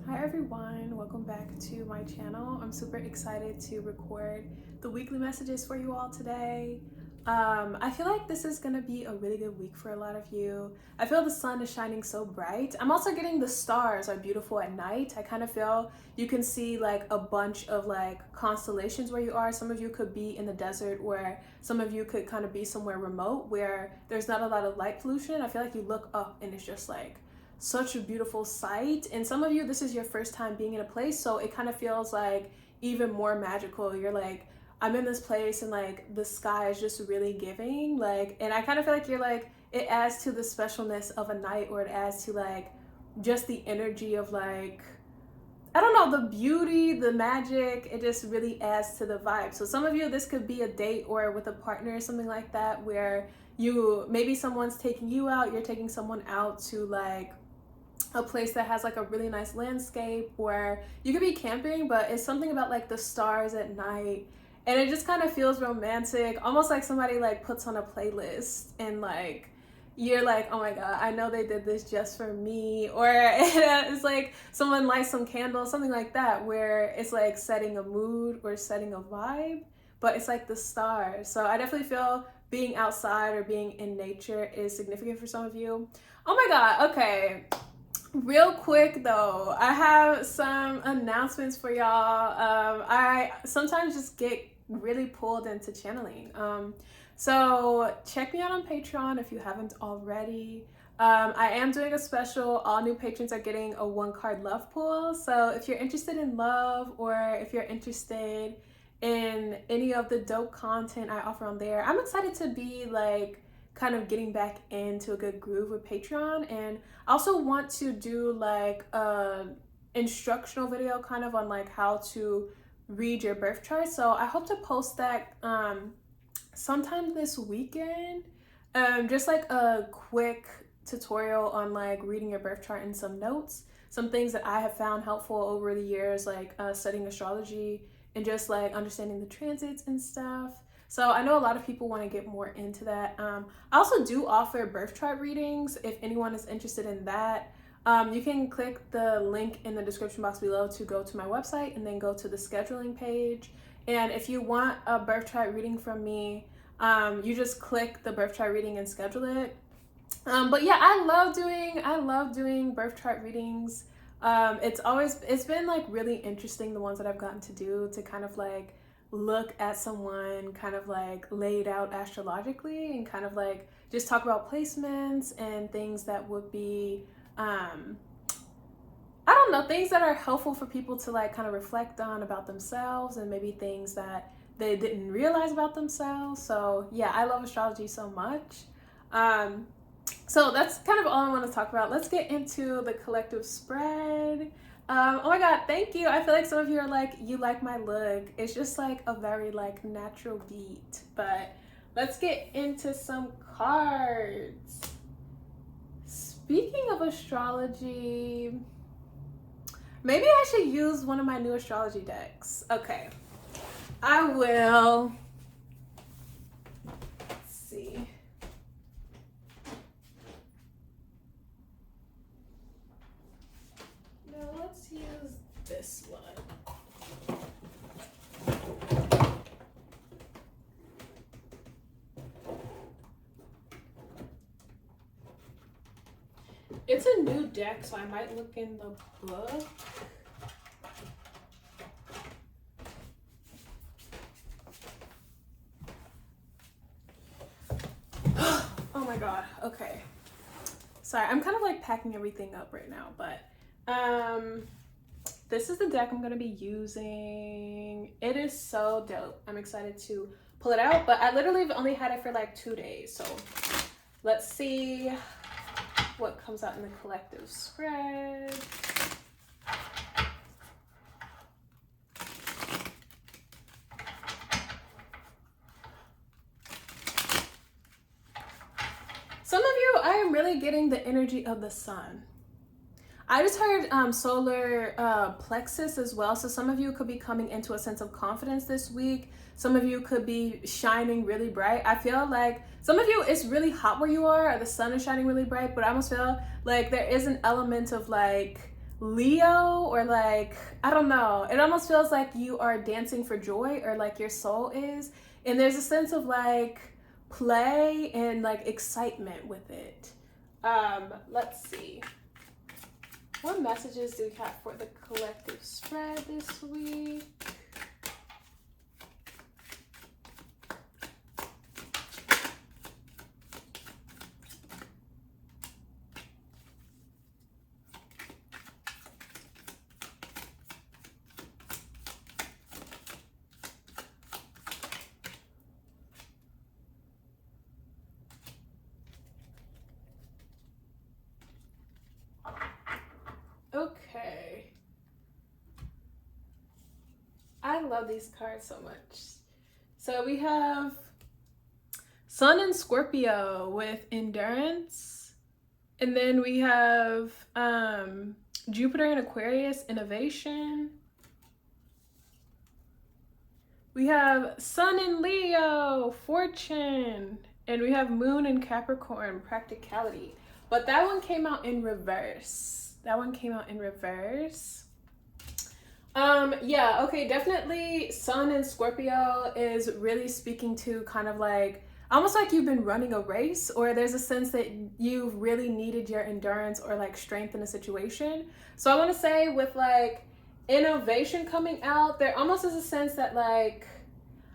Hi everyone, welcome back to my channel. I'm super excited to record the weekly messages for you all today. I feel like this is gonna be a really good week for a lot of you. I feel the sun is shining so bright. I'm also getting the stars are beautiful at night. I kind of feel you can see like a bunch of like constellations where you are. Some of you could be in the desert, or some of you could kind of be somewhere remote where there's not a lot of light pollution. I feel like you look up and it's just like such a beautiful sight. And some of you, this is your first time being in a place, so it kind of feels like even more magical. You're like, I'm in this place and like the sky is just really giving, like, and I kind of feel like you're like, it adds to the specialness of a night, or it adds to like just the energy of like, I don't know, the beauty, the magic. It just really adds to the vibe. So some of you, this could be a date or with a partner or something like that, where you, maybe someone's taking you out, you're taking someone out to like a place that has like a really nice landscape, or you could be camping, but it's something about like the stars at night, and it just kind of feels romantic, almost like somebody like puts on a playlist and like you're like, oh my god, I know they did this just for me. Or it's like someone lights some candles, something like that, where it's like setting a mood or setting a vibe, but it's like the stars. So I definitely feel being outside or being in nature is significant for some of you. Oh my god, okay, real quick though, I have some announcements for y'all. I sometimes just get really pulled into channeling. So check me out on Patreon if you haven't already. I am doing a special. All new patrons are getting a 1-card love pool. So if you're interested in love, or if you're interested in any of the dope content I offer on there, I'm excited to be like kind of getting back into a good groove with Patreon. And I also want to do like a instructional video kind of on like how to read your birth chart. So I hope to post that sometime this weekend. Just like a quick tutorial on like reading your birth chart and some notes, some things that I have found helpful over the years, like studying astrology and just like understanding the transits and stuff. So I know a lot of people want to get more into that. I also do offer birth chart readings if anyone is interested in that. You can click the link in the description box below to go to my website and then go to the scheduling page. And if you want a birth chart reading from me, you just click the birth chart reading and schedule it. But yeah, I love doing birth chart readings. It's been like really interesting, the ones that I've gotten to do, to kind of like look at someone kind of like laid out astrologically and kind of like just talk about placements and things that would be I don't know, things that are helpful for people to like kind of reflect on about themselves, and maybe things that they didn't realize about themselves. So yeah, I love astrology so much. So that's kind of all I want to talk about. Let's get into the collective spread. Oh my god, thank you. I feel like some of you are like, you like my look. It's just like a very like natural beat. But let's get into some cards. Speaking of astrology, maybe I should use one of my new astrology decks. Okay, I will. Let's see. No, let's use this one. It's a new deck, so I might look in the book. Oh my god, okay. Sorry, I'm kind of like packing everything up right now, but this is the deck I'm gonna be using. It is so dope. I'm excited to pull it out, but I literally have only had it for like 2 days, so let's see what comes out in the collective spread. Some of you, I am really getting the energy of the sun. I just heard solar plexus as well. So some of you could be coming into a sense of confidence this week. Some of you could be shining really bright. I feel like some of you, it's really hot where you are, or the sun is shining really bright, but I almost feel like there is an element of like Leo, or like, I don't know. It almost feels like you are dancing for joy, or like your soul is. And there's a sense of like play and like excitement with it. Let's see. What messages do we have for the collective spread this week? Okay. I love these cards so much. So we have Sun in Scorpio with endurance. And then we have Jupiter in Aquarius, innovation. We have Sun in Leo, fortune. And we have Moon in Capricorn, practicality. But that one came out in reverse. Yeah, okay, definitely Sun in Scorpio is really speaking to kind of like, almost like you've been running a race, or there's a sense that you've really needed your endurance or like strength in a situation. So I want to say with like innovation coming out, there almost is a sense that like,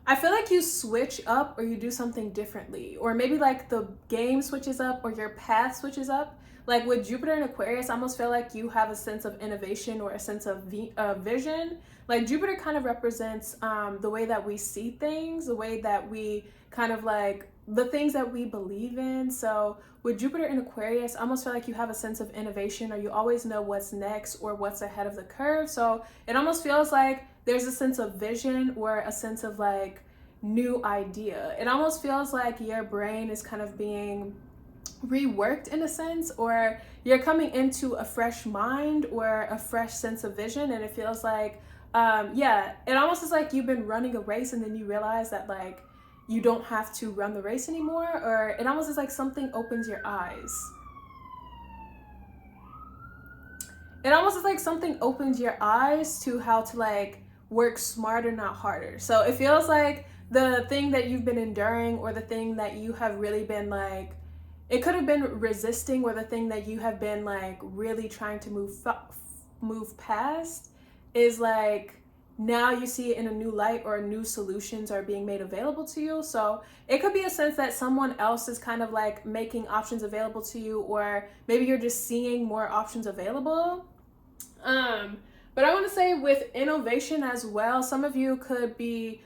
I feel like you switch up or you do something differently, or maybe like the game switches up or your path switches up. Like with Jupiter and Aquarius, I almost feel like you have a sense of innovation or a sense of vision. Like Jupiter kind of represents the way that we see things, the way that we kind of like the things that we believe in. So with Jupiter and Aquarius, I almost feel like you have a sense of innovation, or you always know what's next or what's ahead of the curve. So it almost feels like there's a sense of vision or a sense of like new idea. It almost feels like your brain is kind of being reworked in a sense, or you're coming into a fresh mind or a fresh sense of vision. And it feels like yeah, it almost is like you've been running a race and then you realize that like you don't have to run the race anymore, or it almost is like something opens your eyes. It almost is like something opens your eyes to how to like work smarter, not harder. So it feels like the thing that you've been enduring, or the thing that you have really been like, it could have been resisting, or the thing that you have been like really trying to move past, is like now you see it in a new light, or new solutions are being made available to you. So it could be a sense that someone else is kind of like making options available to you, or maybe you're just seeing more options available. But I want to say with innovation as well, some of you could be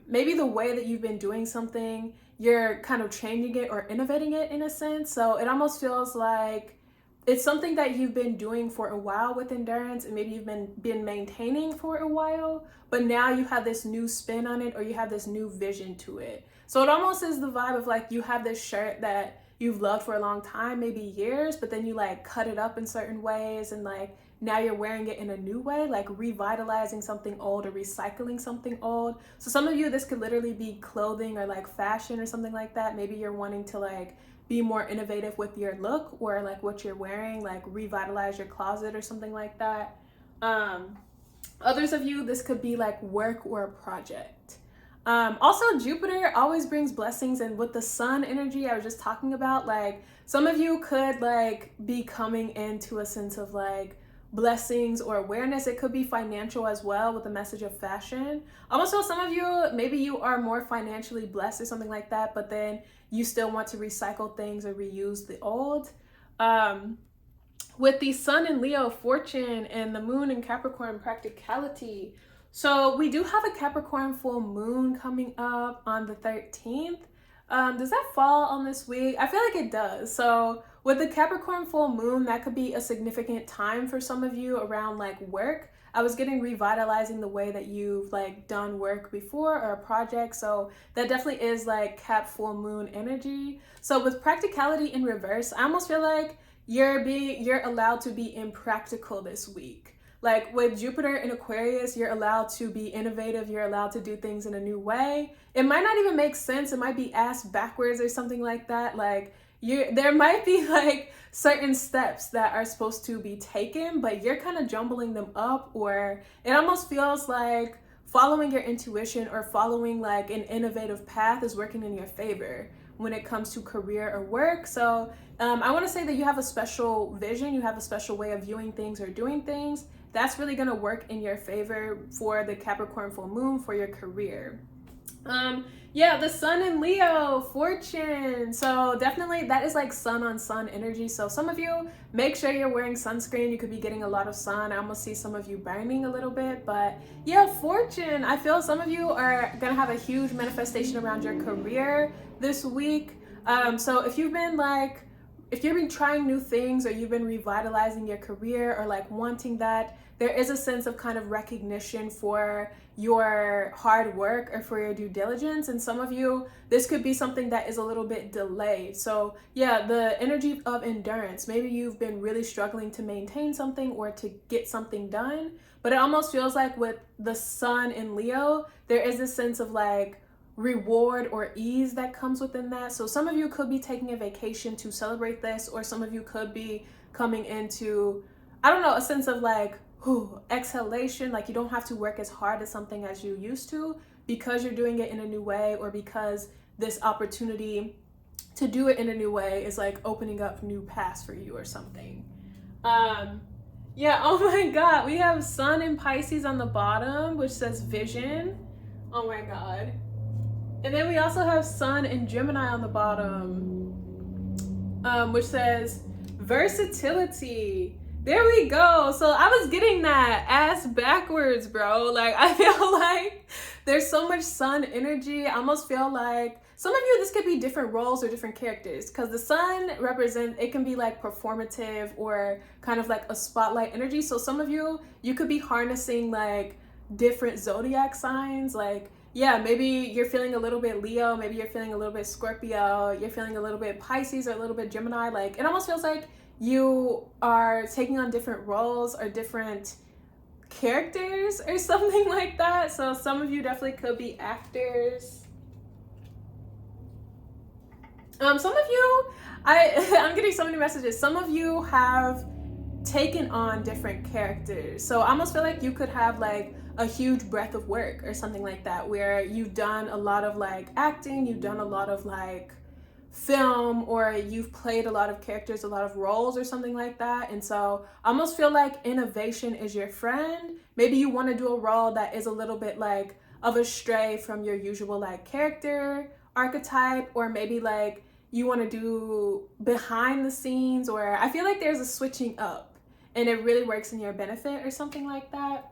maybe the way that you've been doing something, you're kind of changing it or innovating it in a sense. So it almost feels like it's something that you've been doing for a while with endurance, and maybe you've been maintaining for a while, but now you have this new spin on it, or you have this new vision to it. So it almost is the vibe of like you have this shirt that you've loved for a long time, maybe years, but then you like cut it up in certain ways, and like now you're wearing it in a new way, like revitalizing something old or recycling something old. So some of you, this could literally be clothing or like fashion or something like that. Maybe you're wanting to like be more innovative with your look, or like what you're wearing, like revitalize your closet or something like that. Others of you, this could be like work or a project. Also, Jupiter always brings blessings, and with the sun energy I was just talking about, like some of you could like be coming into a sense of like blessings or awareness. It could be financial as well, with the message of fashion. Also, some of you, maybe you are more financially blessed or something like that, but then you still want to recycle things or reuse the old. With the sun in Leo, fortune, and the moon in Capricorn, practicality. So we do have a Capricorn full moon coming up on the 13th. Does that fall on this week? I feel like it does. So with the Capricorn full moon, that could be a significant time for some of you around like work. I was getting revitalizing the way that you've like done work before, or a project. So that definitely is like Cap full moon energy. So with practicality in reverse, I almost feel like you're allowed to be impractical this week. Like with Jupiter in Aquarius, you're allowed to be innovative. You're allowed to do things in a new way. It might not even make sense. It might be ass backwards or something like that. Like there might be like certain steps that are supposed to be taken, but you're kind of jumbling them up, or it almost feels like following your intuition or following like an innovative path is working in your favor when it comes to career or work. So I want to say that you have a special vision, you have a special way of viewing things or doing things. That's really going to work in your favor for the Capricorn full moon for your career. Yeah, the sun in Leo, fortune. So definitely that is like sun on sun energy. So some of you, make sure you're wearing sunscreen. You could be getting a lot of sun. I almost see some of you burning a little bit, but yeah, fortune. I feel some of you are gonna have a huge manifestation around your career this week. So if you've been trying new things, or you've been revitalizing your career, or like wanting that, there is a sense of kind of recognition for your hard work or for your due diligence. And some of you, this could be something that is a little bit delayed. So yeah, the energy of endurance. Maybe you've been really struggling to maintain something or to get something done, but it almost feels like with the sun in Leo, there is this sense of like reward or ease that comes within that. So some of you could be taking a vacation to celebrate this, or some of you could be coming into, I don't know, a sense of like exhalation, like you don't have to work as hard at something as you used to because you're doing it in a new way, or because this opportunity to do it in a new way is like opening up new paths for you or something. Yeah, oh my god, we have sun in Pisces on the bottom, which says vision. Oh my god. And then we also have sun in Gemini on the bottom, which says versatility. There we go. So I was getting that ass backwards, bro. Like I feel like there's so much sun energy. I almost feel like some of you, this could be different roles or different characters, because the sun represents, it can be like performative or kind of like a spotlight energy. So some of you, you could be harnessing like different zodiac signs. Like, yeah, maybe you're feeling a little bit Leo, maybe you're feeling a little bit Scorpio, you're feeling a little bit Pisces or a little bit Gemini. Like it almost feels like you are taking on different roles or different characters or something like that. So some of you definitely could be actors. Some of you, I'm getting so many messages. Some of you have taken on different characters. So I almost feel like you could have like a huge breadth of work or something like that, where you've done a lot of like acting, you've done a lot of like film, or you've played a lot of characters, a lot of roles or something like that. And so I almost feel like innovation is your friend. Maybe you want to do a role that is a little bit like of a stray from your usual like character archetype, or maybe like you want to do behind the scenes, or I feel like there's a switching up and it really works in your benefit or something like that.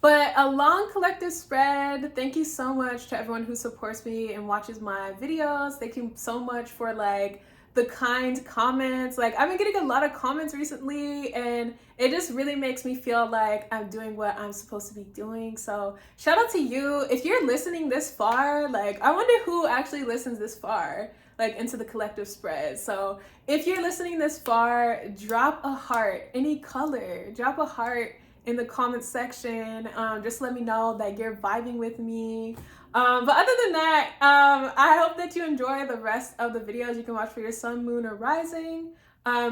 But a long collective spread. Thank you so much to everyone who supports me and watches my videos. Thank you so much for like the kind comments. Like I've been getting a lot of comments recently, and it just really makes me feel like I'm doing what I'm supposed to be doing. So shout out to you. If you're listening this far, like I wonder who actually listens this far, like into the collective spread. So if you're listening this far, drop a heart, any color, drop a heart in the comment section. Just let me know that you're vibing with me. But other than that, I hope that you enjoy the rest of the videos you can watch for your sun, moon, or rising.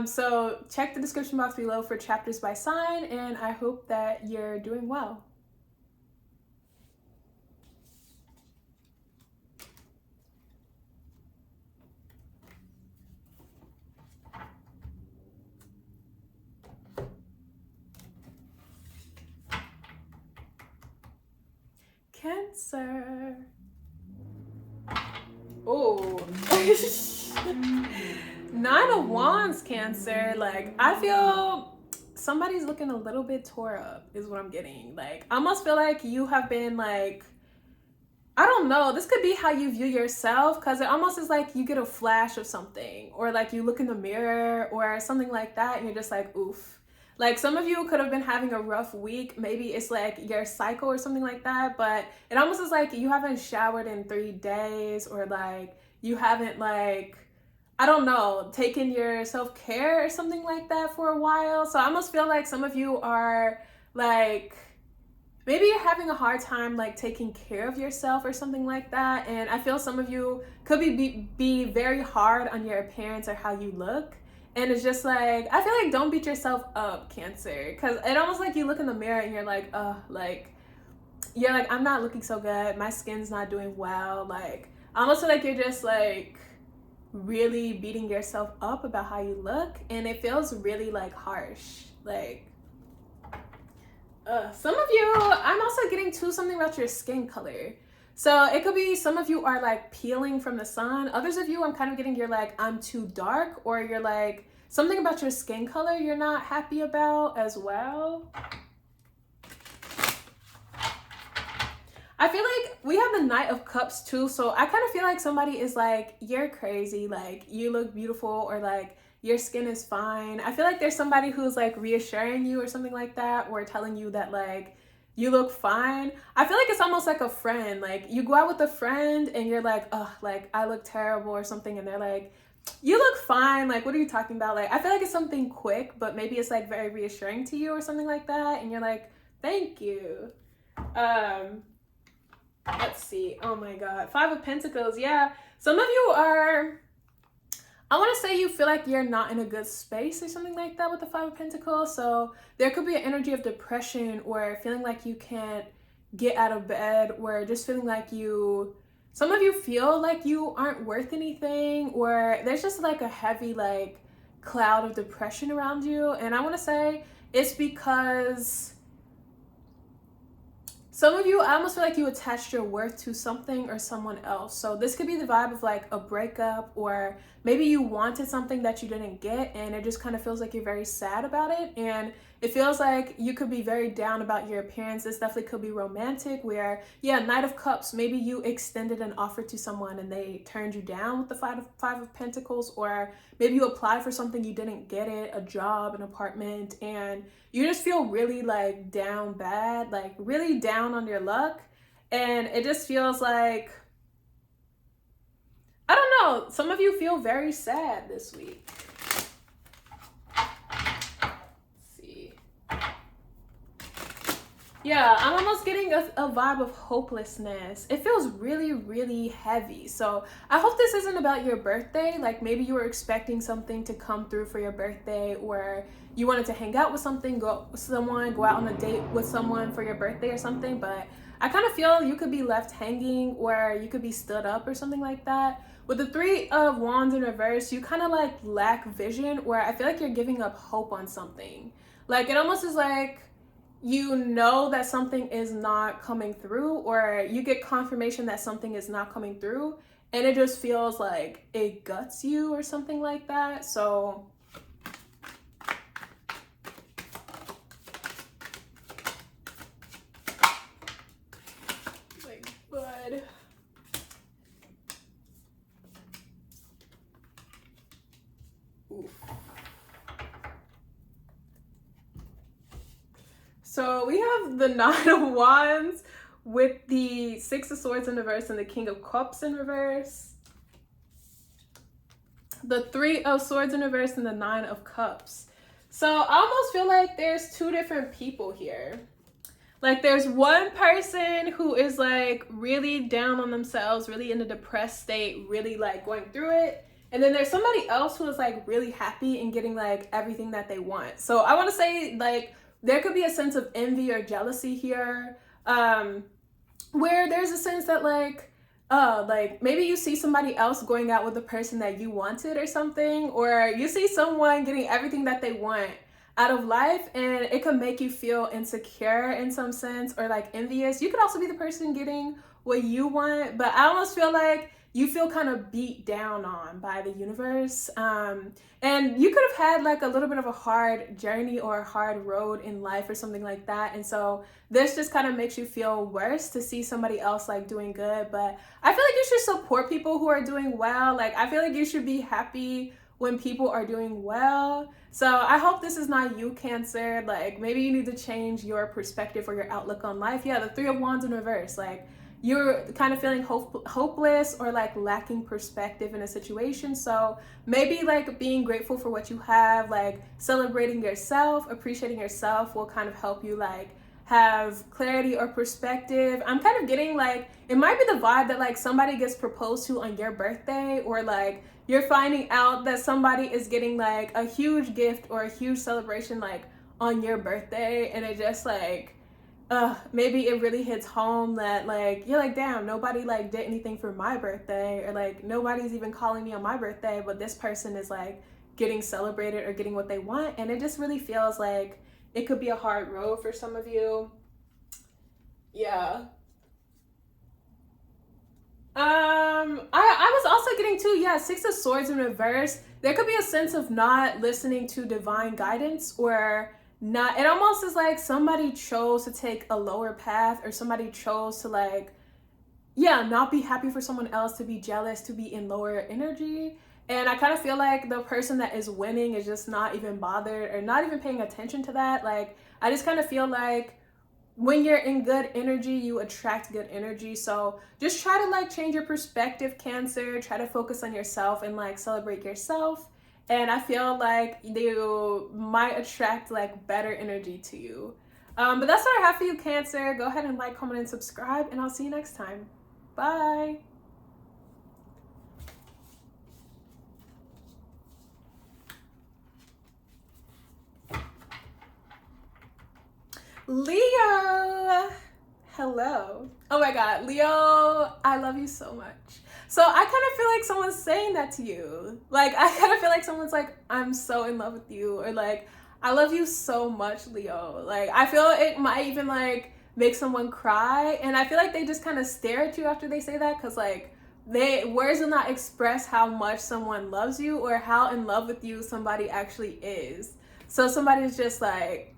So check the description box below for chapters by sign, and I hope that you're doing well. Cancer. Oh. 9 of Wands, Cancer. Like, I feel somebody's looking a little bit tore up is what I'm getting. Like, I almost feel like you have been like, I don't know, this could be how you view yourself, because it almost is like you get a flash of something, or like you look in the mirror or something like that, and you're just like, oof. Like some of you could have been having a rough week. Maybe it's like your cycle or something like that, but it almost is like you haven't showered in 3 days, or like you haven't like, I don't know, taken your self-care or something like that for a while. So I almost feel like some of you are like, maybe you're having a hard time like taking care of yourself or something like that. And I feel some of you could be very hard on your appearance or how you look. And it's just like, I feel like don't beat yourself up, Cancer, because it almost like you look in the mirror and you're like, like, you're like, I'm not looking so good, my skin's not doing well. Like, I almost feel like you're just like really beating yourself up about how you look, and it feels really like harsh. Like, some of you, I'm also getting to something about your skin color. So it could be some of you are like peeling from the sun. Others of you, I'm kind of getting you're like, I'm too dark, or you're like, something about your skin color you're not happy about as well. I feel like we have the Knight of Cups too. So I kind of feel like somebody is like, you're crazy, like you look beautiful, or like your skin is fine. I feel like there's somebody who's like reassuring you or something like that, or telling you that like you look fine. I feel like it's almost like a friend. Like you go out with a friend and you're like, oh, like I look terrible or something, and they're like, you look fine, like what are you talking about? Like I feel like it's something quick, but maybe it's like very reassuring to you or something like that, and you're like, thank you. Let's see. Oh my God. 5 of Pentacles. Yeah. Some of you are, I want to say you feel like you're not in a good space or something like that with the 5 of Pentacles. So there could be an energy of depression, or feeling like you can't get out of bed, or just feeling like you, some of you feel like you aren't worth anything, or there's just like a heavy like cloud of depression around you. And I want to say it's because some of you, I almost feel like you attached your worth to something or someone else. So this could be the vibe of like a breakup, or maybe you wanted something that you didn't get, and it just kind of feels like you're very sad about it. And it feels like you could be very down about your appearance. This definitely could be romantic, where, yeah, Knight of Cups, maybe you extended an offer to someone and they turned you down with the five of Pentacles, or maybe you applied for something, you didn't get it, a job, an apartment, and you just feel really like down bad, like really down on your luck. And it just feels like, I don't know, some of you feel very sad this week. Yeah, I'm almost getting a vibe of hopelessness. It feels really, really heavy. So I hope this isn't about your birthday. Like maybe you were expecting something to come through for your birthday, or you wanted to hang out with something, go out on a date with someone for your birthday or something. But I kind of feel you could be left hanging, or you could be stood up or something like that. With the 3 of Wands in reverse, you kind of like lack vision, where I feel like you're giving up hope on something. Like it almost is like, you know that something is not coming through, or you get confirmation that something is not coming through, and it just feels like it guts you or something like that. So like, bud. Oof. So we have the 9 of Wands with the 6 of Swords in reverse and the King of Cups in reverse. The 3 of Swords in reverse and the 9 of Cups. So I almost feel like there's 2 different people here. Like there's one person who is like really down on themselves, really in a depressed state, really like going through it. And then there's somebody else who is like really happy and getting like everything that they want. So I want to say like, there could be a sense of envy or jealousy here, where there's a sense that like maybe you see somebody else going out with the person that you wanted or something, or you see someone getting everything that they want out of life, and it could make you feel insecure in some sense, or like envious. You could also be the person getting what you want, but I almost feel like you feel kind of beat down on by the universe. And you could have had like a little bit of a hard journey or a hard road in life or something like that. And so this just kind of makes you feel worse to see somebody else like doing good. But I feel like you should support people who are doing well. Like I feel like you should be happy when people are doing well. So I hope this is not you, Cancer. Like maybe you need to change your perspective or your outlook on life. Yeah, the 3 of Wands in reverse. Like you're kind of feeling hopeless or like lacking perspective in a situation. So maybe like being grateful for what you have, like celebrating yourself, appreciating yourself will kind of help you like have clarity or perspective. I'm kind of getting like, it might be the vibe that like somebody gets proposed to on your birthday, or like you're finding out that somebody is getting like a huge gift or a huge celebration like on your birthday, and it just like, maybe it really hits home that like, you're like, damn, nobody like did anything for my birthday, or like nobody's even calling me on my birthday, but this person is like getting celebrated or getting what they want. And it just really feels like it could be a hard road for some of you. Yeah. I was also getting too, yeah, Six of Swords in reverse. There could be a sense of not listening to divine guidance, or not, it almost is like somebody chose to take a lower path, or somebody chose to like, yeah, not be happy for someone else, to be jealous, to be in lower energy. And I kind of feel like the person that is winning is just not even bothered, or not even paying attention to that. Like, I just kind of feel like when you're in good energy, you attract good energy. So just try to like change your perspective, Cancer. Try to focus on yourself and like celebrate yourself. And I feel like you might attract like better energy to you. But that's what I have for you, Cancer. Go ahead and like, comment, and subscribe, and I'll see you next time. Bye. Leo, hello. Oh my God, Leo, I love you so much. So I kind of feel like someone's saying that to you. Like, I kind of feel like someone's like, I'm so in love with you, or like, I love you so much, Leo. Like, I feel it might even like make someone cry. And I feel like they just kind of stare at you after they say that, because like, words will not express how much someone loves you, or how in love with you somebody actually is. So somebody's just like,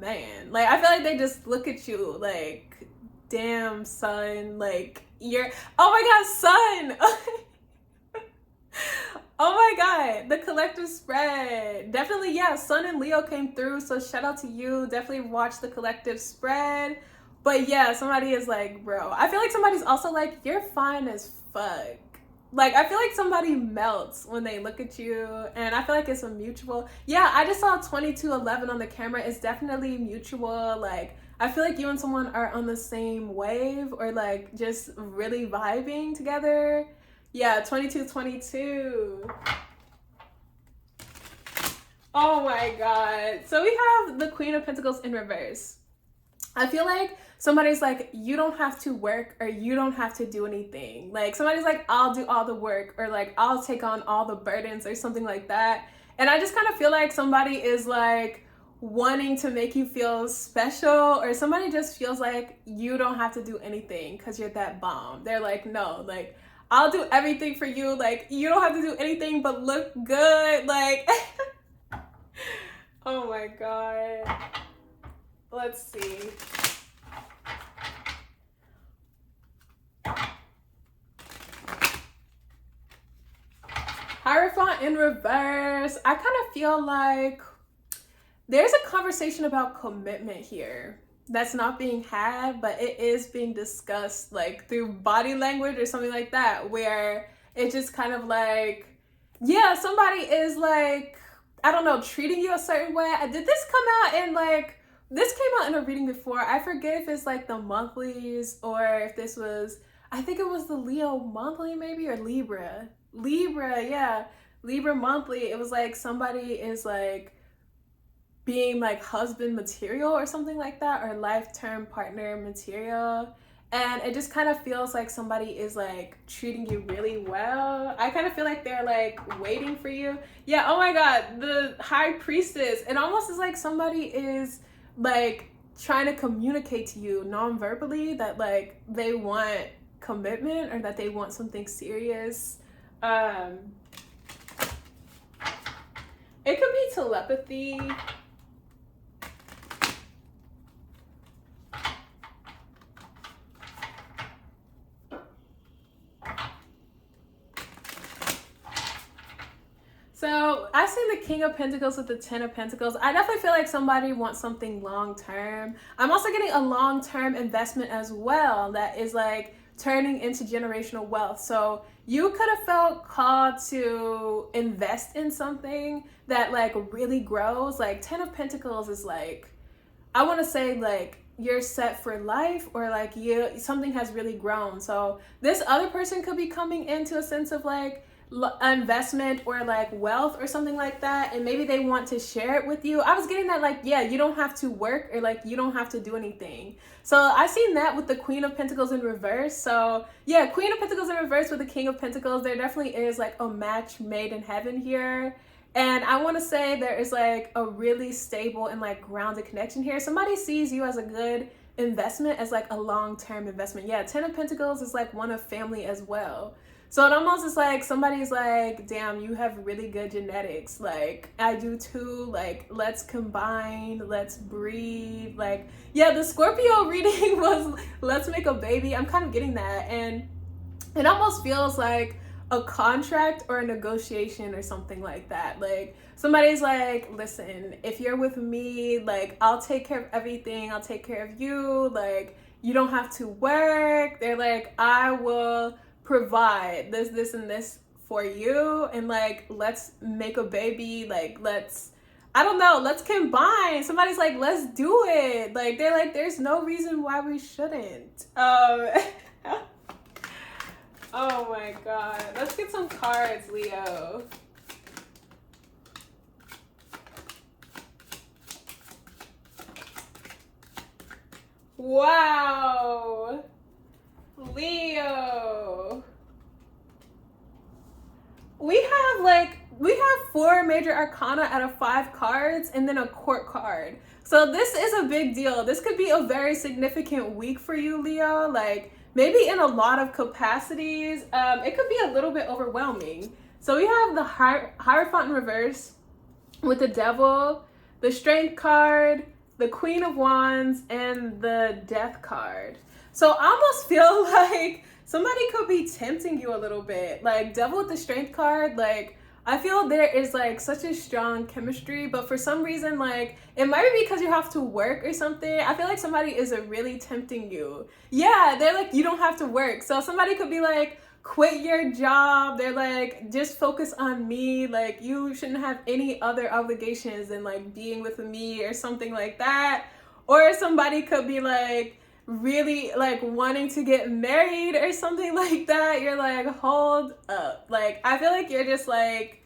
man, like, I feel like they just look at you like, damn, son, like, you're, oh my God, son. Oh my God, the collective spread. Definitely, yeah, Sun and Leo came through, so shout out to you. Definitely watch the collective spread. But yeah, somebody is like, bro, I feel like somebody's also like, you're fine as fuck. Like, I feel like somebody melts when they look at you, and I feel like it's a mutual. Yeah, I just saw 2211 on the camera. It's definitely mutual. Like, I feel like you and someone are on the same wave, or like just really vibing together. Yeah, 2222. Oh my God. So we have the Queen of Pentacles in reverse. I feel like somebody's like, you don't have to work, or you don't have to do anything. Like, somebody's like, I'll do all the work, or like, I'll take on all the burdens, or something like that. And I just kind of feel like somebody is like wanting to make you feel special, or somebody just feels like you don't have to do anything because you're that bomb. They're like, no, like, I'll do everything for you. Like, you don't have to do anything but look good. Like, oh my God. Let's see. Hierophant in reverse. I kind of feel like there's a conversation about commitment here that's not being had, but it is being discussed like through body language or something like that, where it's just kind of like, yeah, somebody is like, I don't know, treating you a certain way. Did this come out in like, this came out in a reading before. I forget if it's like the monthlies, or if this was, I think it was the Leo monthly maybe, or Libra. Libra, yeah. Libra monthly. It was like somebody is like being like husband material or something like that, or life-term partner material. And it just kind of feels like somebody is like treating you really well. I kind of feel like they're like waiting for you. Yeah, oh my God, the High Priestess. It almost is like somebody is like trying to communicate to you non-verbally that like they want commitment, or that they want something serious. It could be telepathy. So I see the King of Pentacles with the 10 of Pentacles. I definitely feel like somebody wants something long-term. I'm also getting a long-term investment as well that is like turning into generational wealth. So you could have felt called to invest in something that like really grows. Like 10 of Pentacles is like, I want to say like you're set for life, or like something has really grown. So this other person could be coming into a sense of like investment or like wealth or something like that, and maybe they want to share it with you. I was getting that like, yeah, you don't have to work, or like you don't have to do anything. So I've seen that with the Queen of Pentacles in reverse. So yeah, Queen of Pentacles in reverse with the King of Pentacles, there definitely is like a match made in heaven here. And I want to say there is like a really stable and like grounded connection here. Somebody sees you as a good investment, as like a long-term investment. Yeah, Ten of Pentacles is like one of family as well. So it almost is like somebody's like, damn, you have really good genetics. Like, I do too. Like, let's combine, let's breed. Like, yeah, the Scorpio reading was, let's make a baby. I'm kind of getting that. And it almost feels like a contract or a negotiation or something like that. Like, somebody's like, listen, if you're with me, like, I'll take care of everything. I'll take care of you. Like, you don't have to work. They're like, I will provide this and this for you, and like, let's make a baby. Like, I don't know, let's combine. Somebody's like, let's do it. Like, they're like, there's no reason why we shouldn't. Oh my god. Let's get some cards, Leo. Wow. Leo. We have 4 major arcana out of 5 cards, and then a court card. So this is a big deal. This could be a very significant week for you, Leo. Like, maybe in a lot of capacities. It could be a little bit overwhelming. So we have the Hierophant in reverse with the Devil, the Strength card, the Queen of Wands, and the Death card. So I almost feel like somebody could be tempting you a little bit. Like, Devil with the Strength card, like, I feel there is like such a strong chemistry, but for some reason, like, it might be because you have to work or something. I feel like somebody is really tempting you. Yeah, they're like, you don't have to work. So somebody could be like, quit your job. They're like, just focus on me. Like, you shouldn't have any other obligations than like being with me or something like that. Or somebody could be like, really like wanting to get married or something like that. You're like, hold up. Like, I feel like you're just like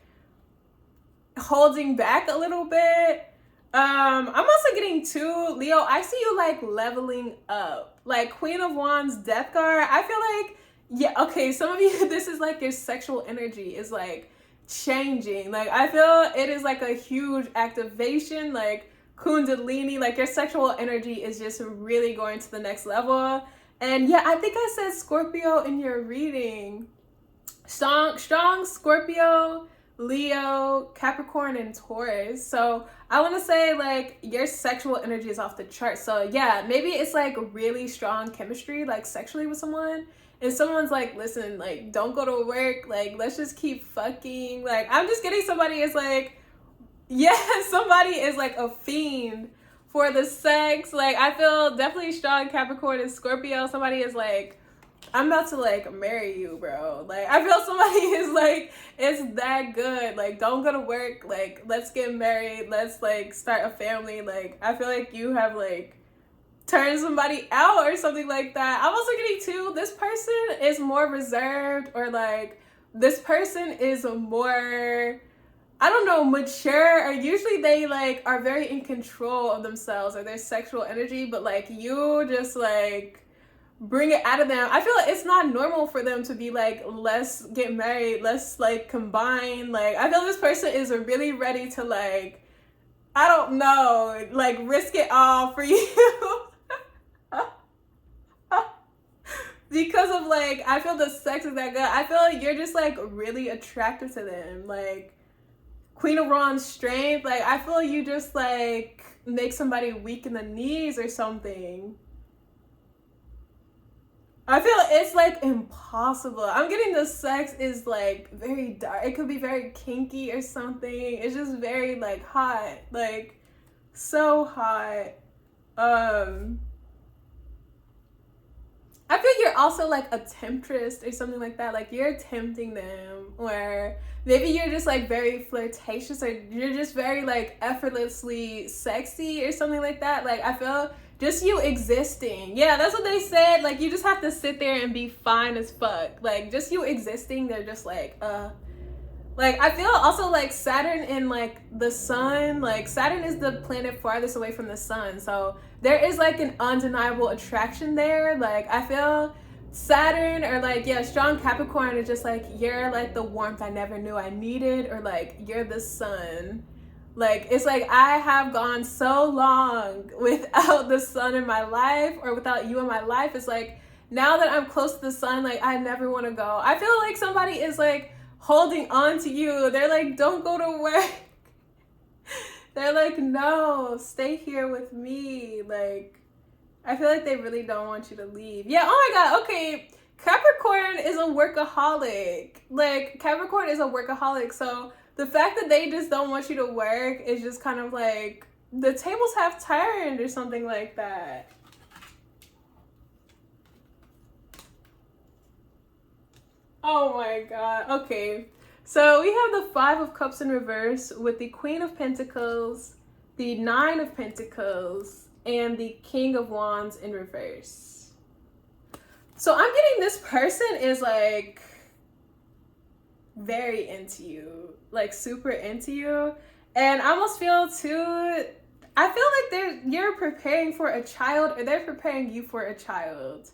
holding back a little bit. I'm also getting too, Leo, I see you like leveling up. Like, Queen of Wands, Death card, I feel like, yeah, okay, some of you, this is like your sexual energy is like changing. Like, I feel it is like a huge activation, like Kundalini, like your sexual energy is just really going to the next level. And yeah, I think I said Scorpio in your reading. Strong Scorpio, Leo, Capricorn, and Taurus. So I want to say like your sexual energy is off the chart. So yeah, maybe it's like really strong chemistry, like sexually with someone. And someone's like, listen, like, don't go to work. Like, let's just keep fucking. Like, I'm just getting somebody is like, yeah, somebody is like a fiend for the sex. Like, I feel definitely strong Capricorn and Scorpio. Somebody is like, I'm about to like marry you, bro. Like, I feel somebody is like, it's that good. Like, don't go to work. Like, let's get married. Let's like start a family. Like, I feel like you have like turned somebody out or something like that. I'm also getting too, this person is more reserved, or like this person is more, I don't know, mature, or usually they like are very in control of themselves or their sexual energy, but like you just like bring it out of them. I feel like it's not normal for them to be like, let's get married, let's like combine. Like, I feel this person is really ready to like, I don't know, like risk it all for you. Because of like, I feel the sex is that good. I feel like you're just like really attracted to them. Like, Queen of Wands, strength. Like, I feel like you just like make somebody weak in the knees or something. I feel it's like impossible. I'm getting the sex is like very dark. It could be very kinky or something. It's just very like hot. Like, so hot. I feel you're also like a temptress or something like that. Like you're tempting them, or maybe you're just like very flirtatious, or you're just very like effortlessly sexy or something like that. Like I feel just you existing. Yeah, that's what they said. Like you just have to sit there and be fine as fuck. Like just you existing, they're just like I feel also like Saturn and like the sun, like Saturn is the planet farthest away from the sun. So there is like an undeniable attraction there. Like I feel Saturn, or like, yeah, strong Capricorn is just like, you're like the warmth I never knew I needed, or like you're the sun. Like it's like I have gone so long without the sun in my life, or without you in my life. It's like now that I'm close to the sun, like I never want to go. I feel like somebody is like holding on to you. They're like, don't go to work. They're like, no, stay here with me. Like, I feel like they really don't want you to leave. Yeah, oh my God, okay. Capricorn is a workaholic. Like, Capricorn is a workaholic. So the fact that they just don't want you to work is just kind of like, the tables have turned or something like that. Oh my God. Okay. So we have the 5 of Cups in reverse with the Queen of Pentacles, the 9 of Pentacles, and the King of Wands in reverse. So I'm getting this person is like very into you, like super into you. And I almost feel too, I feel like you're preparing for a child, or they're preparing you for a child.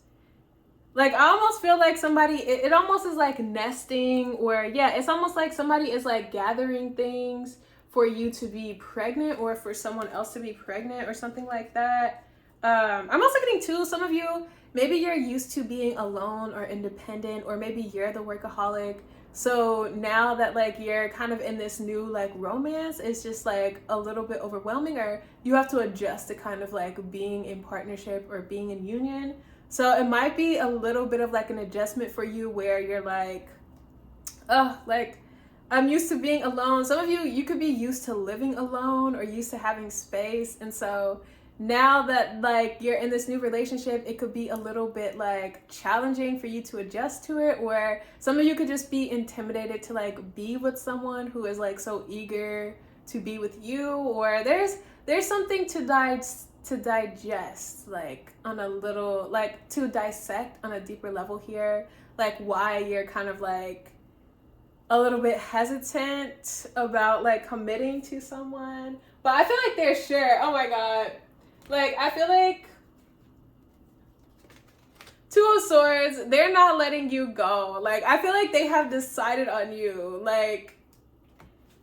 Like, I almost feel like somebody, it almost is like nesting, or yeah, it's almost like somebody is like gathering things for you to be pregnant, or for someone else to be pregnant, or something like that. I'm also getting too, some of you, maybe you're used to being alone or independent, or maybe you're the workaholic. So now that like you're kind of in this new like romance, it's just like a little bit overwhelming, or you have to adjust to kind of like being in partnership or being in union. So it might be a little bit of like an adjustment for you, where you're like, oh, like I'm used to being alone. Some of you, you could be used to living alone, or used to having space. And so now that like you're in this new relationship, it could be a little bit like challenging for you to adjust to it, or some of you could just be intimidated to like be with someone who is like so eager to be with you, or there's something to digest, like on a little, like to dissect on a deeper level here, like why you're kind of like a little bit hesitant about like committing to someone. But I feel like they're sure. Oh my God. Like I feel like 2 of Swords, they're not letting you go. Like I feel like they have decided on you. Like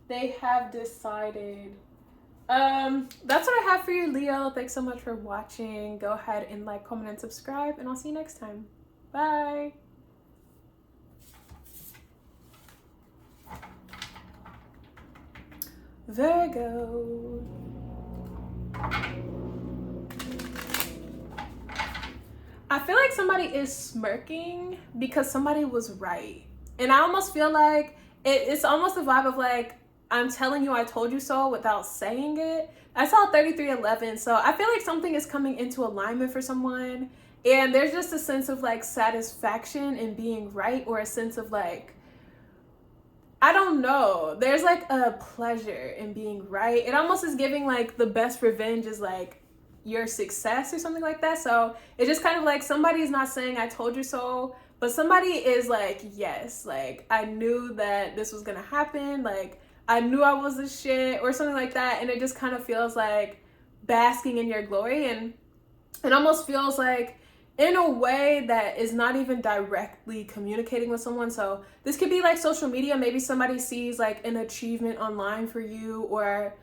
they have decided. That's what I have for you, Leo. Thanks so much for watching. Go ahead and like, comment, and subscribe, and I'll see you next time. Bye. Virgo. I feel like somebody is smirking because somebody was right. And I almost feel like it's almost the vibe of like, I'm telling you I told you so without saying it. I saw 3311, so I feel like something is coming into alignment for someone, and there's just a sense of like satisfaction in being right, or a sense of like, I don't know, there's like a pleasure in being right. It almost is giving like the best revenge is like your success or something like that. So it's just kind of like somebody's not saying I told you so, but somebody is like, yes, like I knew that this was gonna happen, like I knew I was the shit, or something like that. And it just kind of feels like basking in your glory. And it almost feels like in a way that is not even directly communicating with someone. So this could be like social media. Maybe somebody sees like an achievement online for you, or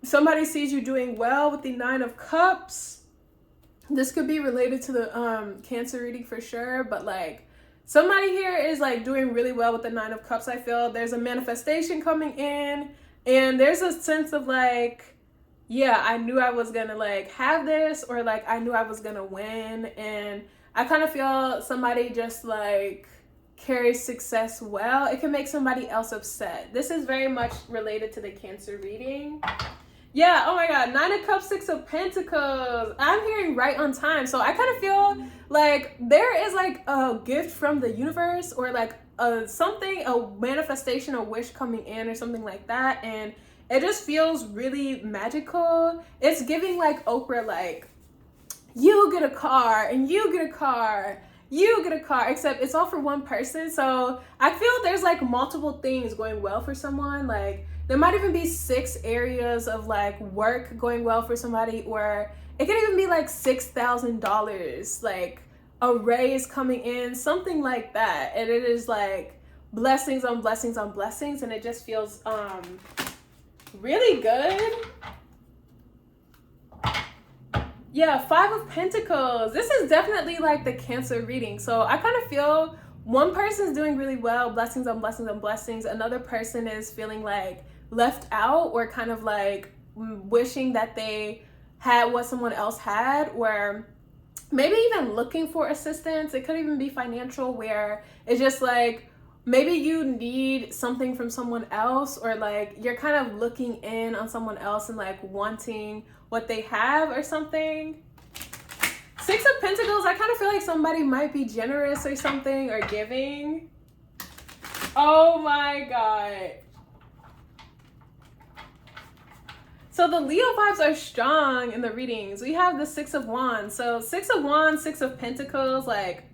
somebody sees you doing well with the 9 of Cups. This could be related to the Cancer reading for sure, but like somebody here is like doing really well with the 9 of Cups. I feel there's a manifestation coming in, and there's a sense of like, yeah, I knew I was gonna like have this, or like I knew I was gonna win. And I kind of feel somebody just like carries success well. It can make somebody else upset. This is very much related to the Cancer reading. Yeah, oh my god, Nine of Cups, Six of Pentacles. I'm hearing right on time. So I kind of feel like there is like a gift from the universe, or like something, a manifestation, a wish coming in or something like that. And it just feels really magical. It's giving like Oprah, like, you get a car and you get a car, you get a car, except it's all for one person. So I feel there's like multiple things going well for someone. Like there might even be 6 areas of like work going well for somebody, or it could even be like $6,000, like a raise coming in, something like that. And it is like blessings on blessings on blessings, and it just feels really good. Yeah, Five of Pentacles. This is definitely like the Cancer reading. So I kind of feel one person's doing really well, blessings on blessings on blessings. Another person is feeling like left out, or kind of like wishing that they had what someone else had, or maybe even looking for assistance. It could even be financial, where it's just like maybe you need something from someone else, or like you're kind of looking in on someone else and like wanting what they have or something. Six of Pentacles, I kind of feel like somebody might be generous or something, or giving. Oh my god. So the Leo vibes are strong in the readings. We have the Six of Wands. So Six of Wands, Six of Pentacles, like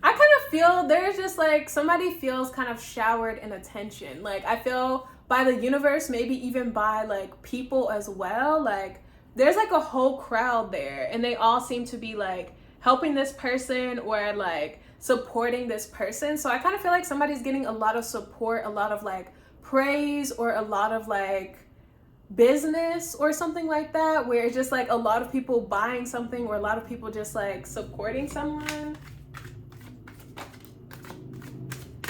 I kind of feel there's just like somebody feels kind of showered in attention. Like I feel by the universe, maybe even by like people as well. Like there's like a whole crowd there, and they all seem to be like helping this person, or like supporting this person. So I kind of feel like somebody's getting a lot of support, a lot of like praise, or a lot of like business or something like that, where it's just like a lot of people buying something, or a lot of people just like supporting someone.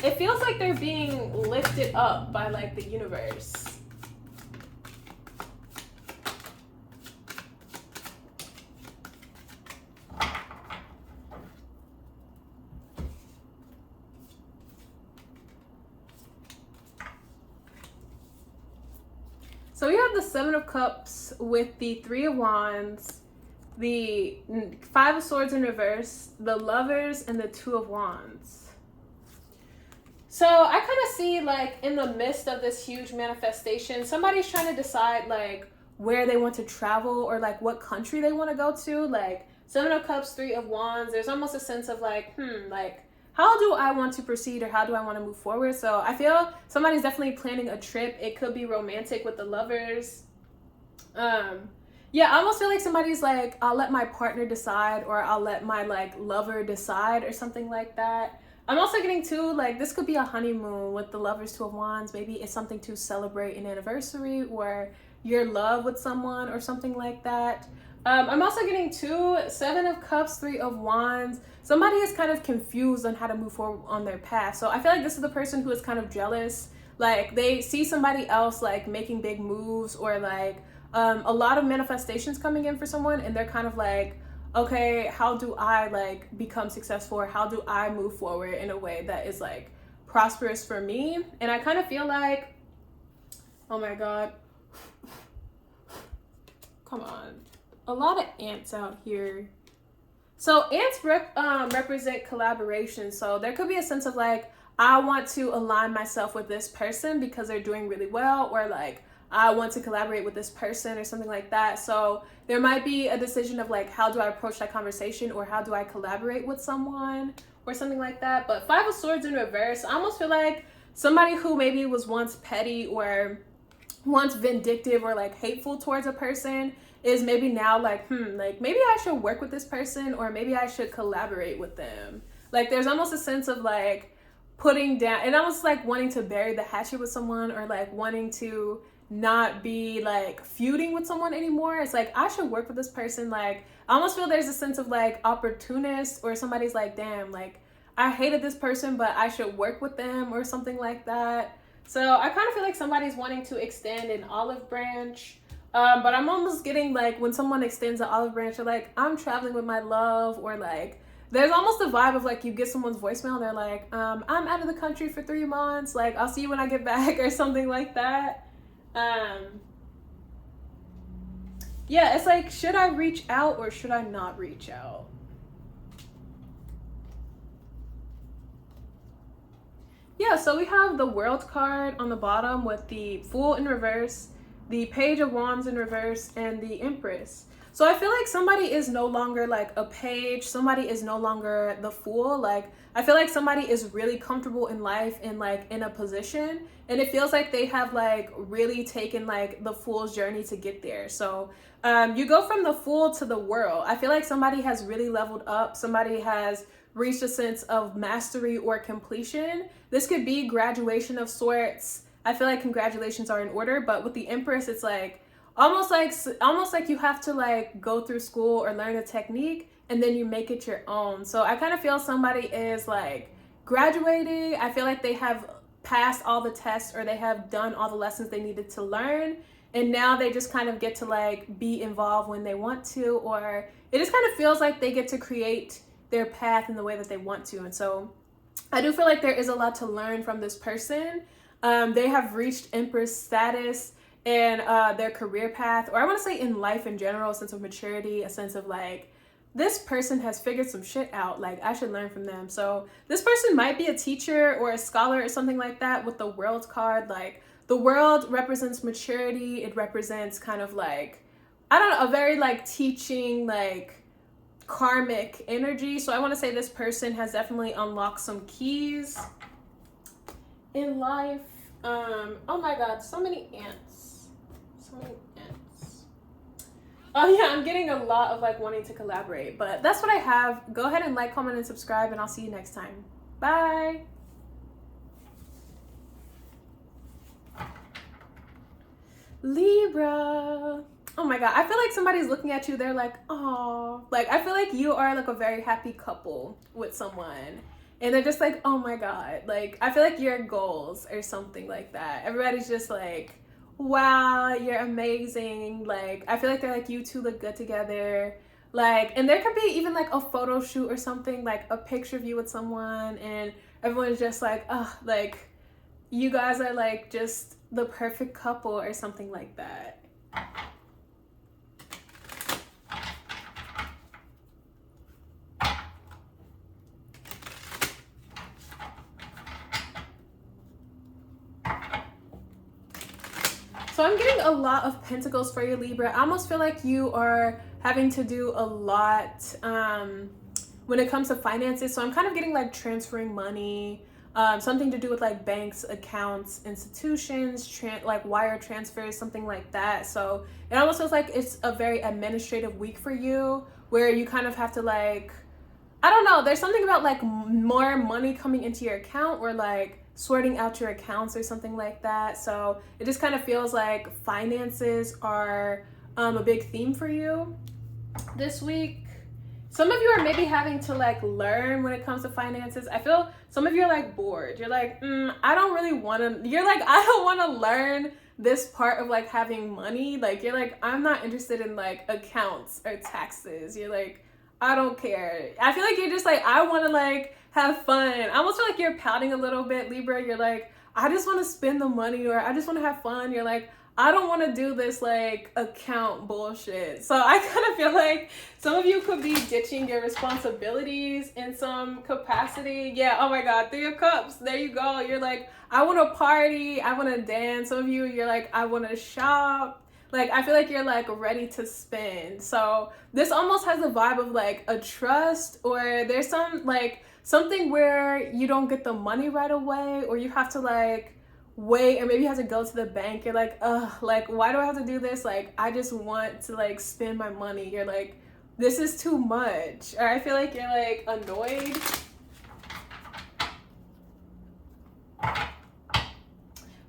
It feels like they're being lifted up by like the universe. So we have the Seven of Cups with the Three of Wands, the Five of Swords in reverse, the Lovers, and the Two of Wands. So I kind of see like in the midst of this huge manifestation, somebody's trying to decide like where they want to travel, or like what country they want to go to. Like Seven of Cups, Three of Wands, there's almost a sense of like, like how do I want to proceed, or how do I want to move forward? So I feel somebody's definitely planning a trip. It could be romantic with the Lovers. Yeah, I almost feel like somebody's like, I'll let my partner decide, or I'll let my like lover decide, or something like that. I'm also getting too, like, this could be a honeymoon with the Lovers, Two of Wands. Maybe it's something to celebrate an anniversary, or your love with someone, or something like that. I'm also getting too, Seven of Cups, Three of Wands. Somebody is kind of confused on how to move forward on their path. So I feel like this is the person who is kind of jealous. Like, they see somebody else, like, making big moves, or, like, a lot of manifestations coming in for someone, and they're kind of like, okay, how do I like become successful, or how do I move forward in a way that is like prosperous for me? And I kind of feel like, oh my god, come on, a lot of ants out here. So ants represent collaboration. So there could be a sense of like, I want to align myself with this person because they're doing really well, or like I want to collaborate with this person, or something like that. So there might be a decision of like, how do I approach that conversation, or how do I collaborate with someone, or something like that. But Five of Swords in reverse, I almost feel like somebody who maybe was once petty, or once vindictive, or like hateful towards a person is maybe now like, like maybe I should work with this person, or maybe I should collaborate with them. Like there's almost a sense of like putting down, and almost like wanting to bury the hatchet with someone, or like wanting to not be like feuding with someone anymore. It's like, I should work with this person. Like I almost feel there's a sense of like opportunist, or somebody's like, damn, like I hated this person, but I should work with them, or something like that. So I kind of feel like somebody's wanting to extend an olive branch. But I'm almost getting like, when someone extends an olive branch, they're like, I'm traveling with my love, or like there's almost a vibe of like you get someone's voicemail and they're like, I'm out of the country for 3 months, like I'll see you when I get back or something like that. Yeah, it's like, should I reach out or should I not reach out? Yeah, so we have the World card on the bottom with the Fool in reverse, the Page of Wands in reverse, and the Empress. So I feel like somebody is no longer like a page, somebody is no longer the Fool. Like, I feel like somebody is really comfortable in life and like in a position, and it feels like they have like really taken like the Fool's journey to get there. So you go from the Fool to the World. I feel like somebody has really leveled up, somebody has reached a sense of mastery or completion. This could be graduation of sorts. I feel like congratulations are in order, but with the Empress, it's like almost like you have to like go through school or learn a technique and then you make it your own. So I kind of feel somebody is like graduating. I feel like they have passed all the tests or they have done all the lessons they needed to learn, and now they just kind of get to like be involved when they want to, or it just kind of feels like they get to create their path in the way that they want to. And so I do feel like there is a lot to learn from this person. They have reached Empress status in their career path, or I want to say in life in general, a sense of maturity, a sense of like, this person has figured some shit out, like I should learn from them. So this person might be a teacher or a scholar or something like that with the World card. Like, the World represents maturity. It represents kind of like, I don't know, a very like teaching, like karmic energy. So I want to say this person has definitely unlocked some keys in life. Oh my god, so many ants. So many ants. Oh yeah, I'm getting a lot of like wanting to collaborate, but that's what I have. Go ahead and like, comment, and subscribe, and I'll see you next time. Bye. Libra. Oh my god, I feel like somebody's looking at you, they're like, oh, like I feel like you are like a very happy couple with someone, and they're just like, oh my god, like I feel like your goals or something like that. Everybody's just like, wow, you're amazing. Like I feel like they're like, you two look good together. Like, and there could be even like a photo shoot or something, like a picture of you with someone, and everyone's just like, oh, like you guys are like just the perfect couple or something like that. So I'm getting a lot of pentacles for you, Libra. I almost feel like you are having to do a lot when it comes to finances. So I'm kind of getting like transferring money, something to do with like banks, accounts, institutions, like wire transfers, something like that. So it almost feels like it's a very administrative week for you, where you kind of have to like, I don't know, there's something about like more money coming into your account, or like sorting out your accounts or something like that. So it just kind of feels like finances are a big theme for you this week. Some of you are maybe having to like learn when it comes to finances. I feel some of you are like bored. You're like, I don't really want to, you're like, I don't want to learn this part of like having money. Like you're like, I'm not interested in like accounts or taxes. You're like, I don't care. I feel like you're just like, I want to like have fun. I almost feel like you're pouting a little bit, Libra. You're like, I just want to spend the money, or I just want to have fun. You're like, I don't want to do this like account bullshit. So I kind of feel like some of you could be ditching your responsibilities in some capacity. Yeah, oh my god, 3 of Cups. There you go. You're like, I want to party. I want to dance. Some of you, you're like, I want to shop. Like, I feel like you're like ready to spend. So this almost has a vibe of like a trust, or there's some like something where you don't get the money right away, or you have to like wait, or maybe you have to go to the bank. You're like, ugh, like why do I have to do this? Like I just want to like spend my money. You're like, this is too much. Or I feel like you're like annoyed.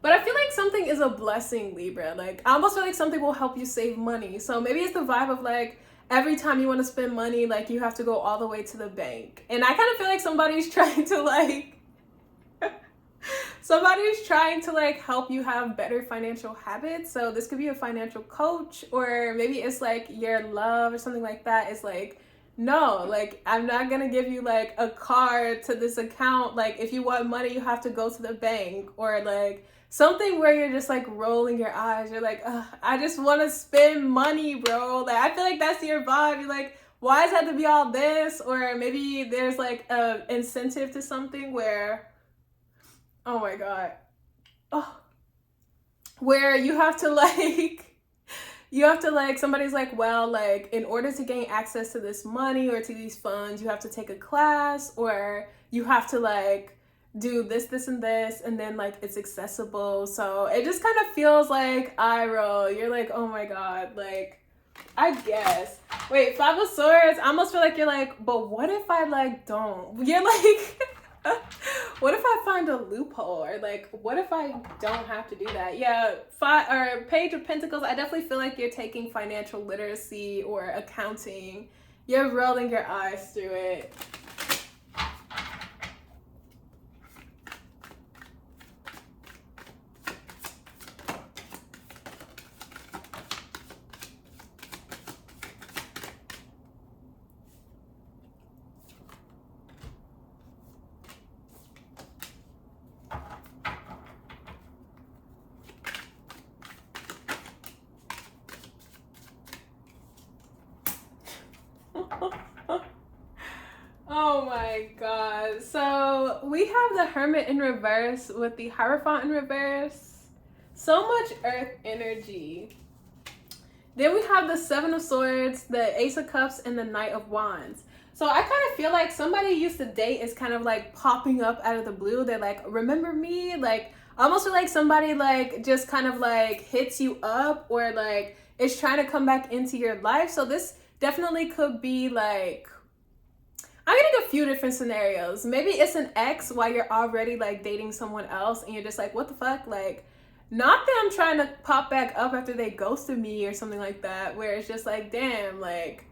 But I feel like something is a blessing, Libra. Like I almost feel like something will help you save money. So maybe it's the vibe of like, every time you want to spend money, like you have to go all the way to the bank. And I kind of feel like somebody's trying to like, somebody's trying to like help you have better financial habits. So this could be a financial coach, or maybe it's like your love or something like that is like no, like, I'm not gonna give you like a card to this account. Like, if you want money, you have to go to the bank, or like something where you're just like rolling your eyes. You're like, ugh, I just want to spend money, bro. Like, I feel like that's your vibe. You're like, why does it have to be all this? Or maybe there's like a incentive to something where, oh my God, oh, where you have to like, somebody's like, well, like, in order to gain access to this money or to these funds, you have to take a class, or you have to like do this and this, and then like it's accessible. So it just kind of feels like eye roll. You're like, oh my God, like, I guess. Wait, Five of Swords, I almost feel like you're like, but what if I like don't? You're like, what if I find a loophole, or like, what if I don't have to do that? Yeah, Page of Pentacles, I definitely feel like you're taking financial literacy or accounting. You're rolling your eyes through it. Oh my God. So we have the Hermit in reverse with the Hierophant in reverse. So much earth energy. Then we have the Seven of Swords, the Ace of Cups, and the Knight of Wands. So I kind of feel like somebody you used to date is kind of like popping up out of the blue. They're like, remember me? Like, I almost feel like somebody like just kind of like hits you up, or like is trying to come back into your life. So this definitely could be like, I'm getting a few different scenarios. Maybe it's an ex while you're already like dating someone else, and you're just like, what the fuck? Like, not that I'm trying to pop back up after they ghosted me or something like that, where it's just like, damn, like,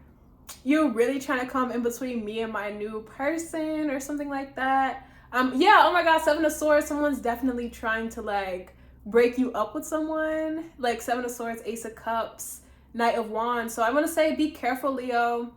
you're really trying to come in between me and my new person or something like that. Yeah, oh my God, Seven of Swords, someone's definitely trying to like break you up with someone. Like Seven of Swords, Ace of Cups, Knight of Wands. So I want to say, be careful, Leo.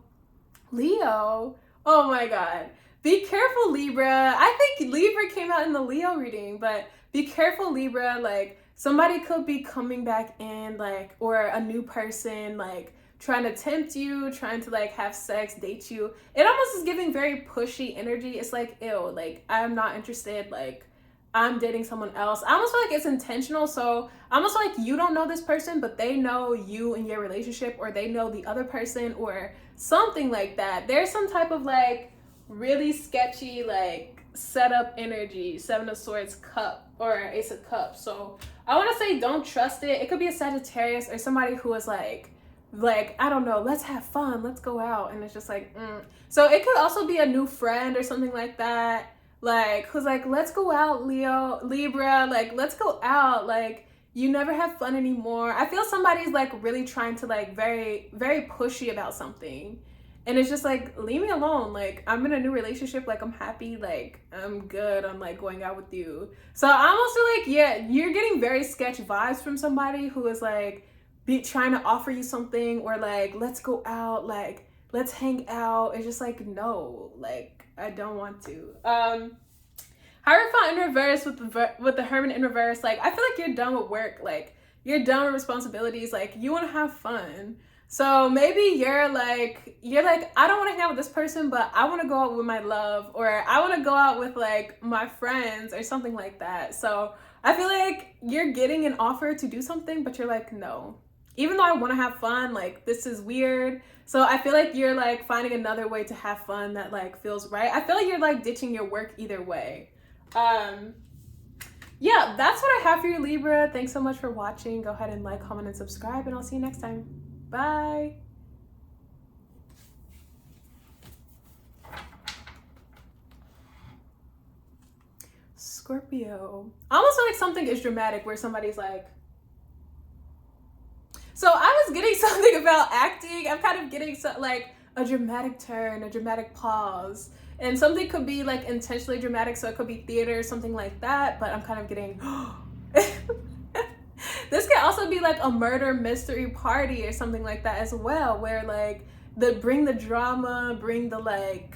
Leo? Oh my God. Be careful, Libra. I think Libra came out in the Leo reading, but be careful, Libra. Like, somebody could be coming back in, like, or a new person, like, trying to tempt you, trying to, like, have sex, date you. It almost is giving very pushy energy. It's like, ew, like, I'm not interested, like, I'm dating someone else. I almost feel like it's intentional. So I almost feel like you don't know this person, but they know you and your relationship, or they know the other person, or something like that. There's some type of like really sketchy like setup energy. Seven of Swords, Cup, or Ace of Cups. So I want to say, don't trust it. It could be a Sagittarius or somebody who is like I don't know, let's have fun, let's go out, and it's just like So it could also be a new friend or something like that, like, who's like, let's go out, Libra, like, let's go out, like, you never have fun anymore. I feel somebody's like really trying to like very, very pushy about something. And it's just like, leave me alone. Like, I'm in a new relationship. Like, I'm happy. Like, I'm good. I'm like going out with you. So I almost feel like, yeah, you're getting very sketch vibes from somebody who is like trying to offer you something, or like, let's go out. Like, let's hang out. It's just like, no, like, I don't want to. Hierophant in reverse with the Hermit in reverse. Like, I feel like you're done with work. Like, you're done with responsibilities. Like, you want to have fun. So maybe you're like, I don't want to hang out with this person, but I want to go out with my love, or I want to go out with like my friends or something like that. So I feel like you're getting an offer to do something, but you're like, no. Even though I want to have fun, like, this is weird. So I feel like you're like finding another way to have fun that like feels right. I feel like you're like ditching your work either way. Yeah, that's what I have for you, Libra. Thanks so much for watching. Go ahead and like, comment, and subscribe, and I'll see you next time. Bye. Scorpio. I almost feel like something is dramatic where somebody's like, so I was getting something about acting. I'm kind of getting like a dramatic turn, a dramatic pause. And something could be like intentionally dramatic, so it could be theater or something like that, but I'm kind of getting this could also be like a murder mystery party or something like that as well, where like bring the drama, bring the like,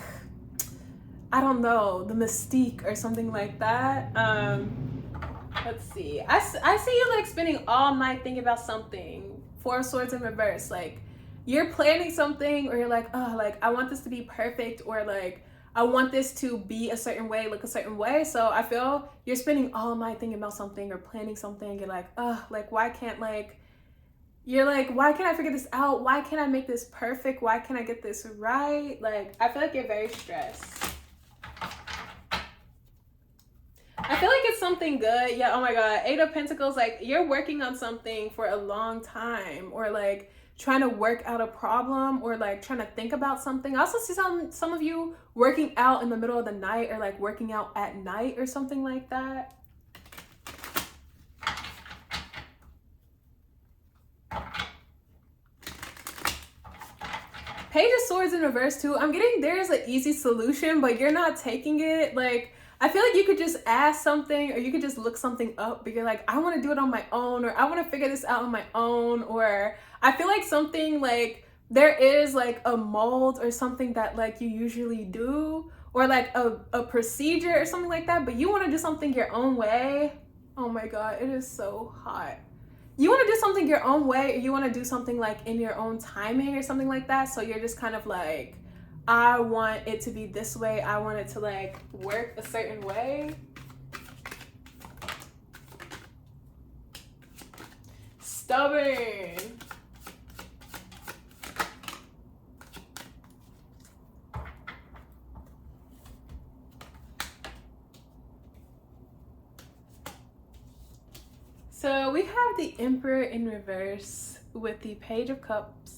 I don't know, the mystique or something like that. Let's see. I see you like spending all night thinking about something. Four of Swords in reverse. Like you're planning something, or you're like, oh, like I want this to be perfect, or like I want this to be a certain way, look a certain way. So I feel you're spending all night thinking about something or planning something. You're like, oh, like why can't like, you're like, why can't I figure this out? Why can't I make this perfect? Why can't I get this right? Like I feel like you're very stressed. I feel like it's something good. Yeah, oh my God. Eight of Pentacles, like you're working on something for a long time, or like trying to work out a problem, or like trying to think about something. I also see some of you working out in the middle of the night, or like working out at night or something like that. Page of Swords in reverse too. I'm getting there's an easy solution, but you're not taking it. Like I feel like you could just ask something, or you could just look something up, but you're like, I want to do it on my own, or I want to figure this out on my own. Or I feel like something like there is like a mold or something that like you usually do, or like a procedure or something like that, but you want to do something your own way. Oh my God, it is so hot. You want to do something your own way, or you want to do something like in your own timing or something like that. So you're just kind of like, I want it to be this way. I want it to like work a certain way. Stubborn. So we have the Emperor in reverse with the Page of Cups.